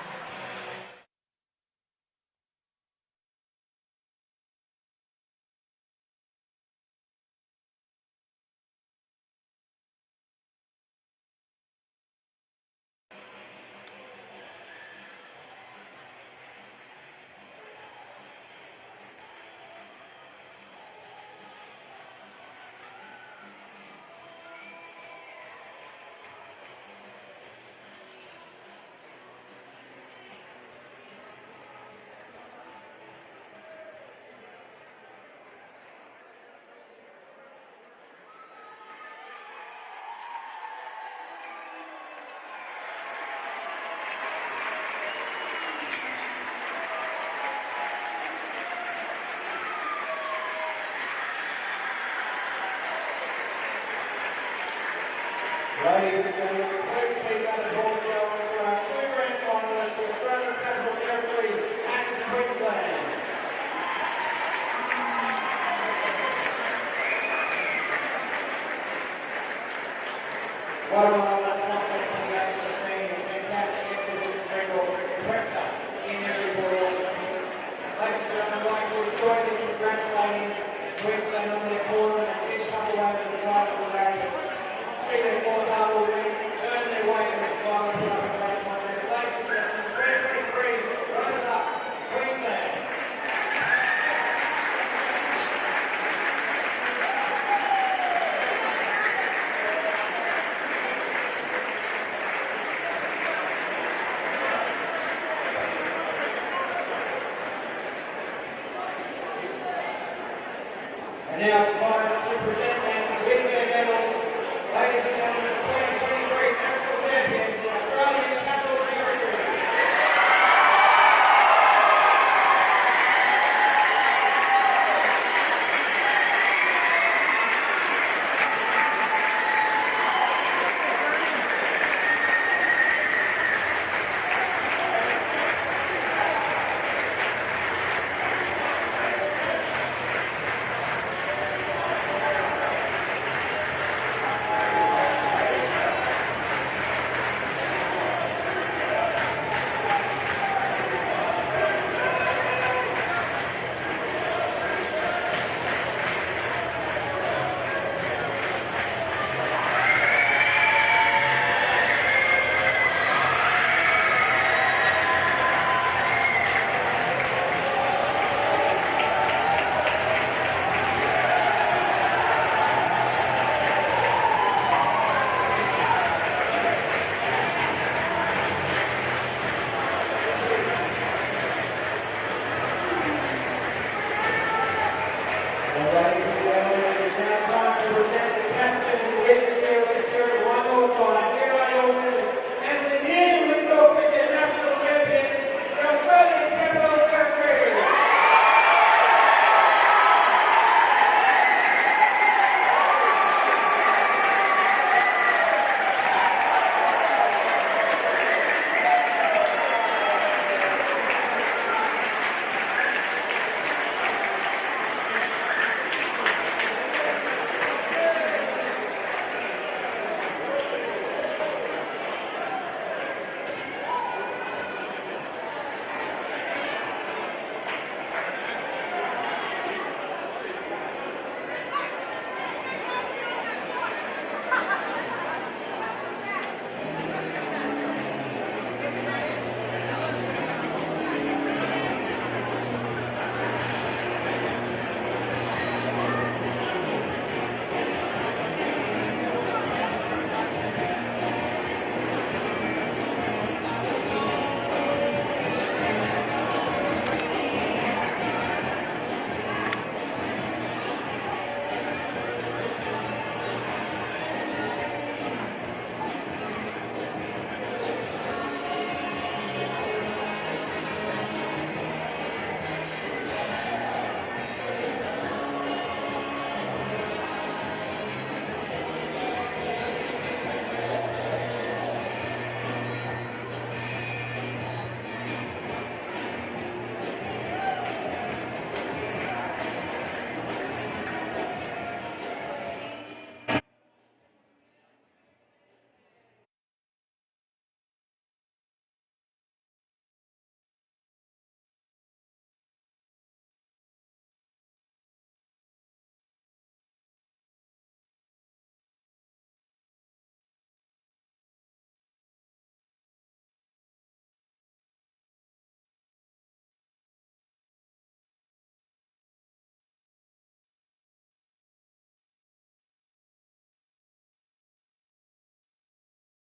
Ladies and gentlemen, please keep that applause going for our two grand finalists, the Australian Capital Territory and Queensland. What a marvellous contest in the game of the scene. Fantastic exhibition record. Pressure in every ball. Ladies and gentlemen, I'd like to jointly congratulating Queensland on their tournament and did come away with the title today. See their fourth hurdle win, earn their way to this final great contest. Ladies and gentlemen, 323, runners up, Queensland. And now it's 5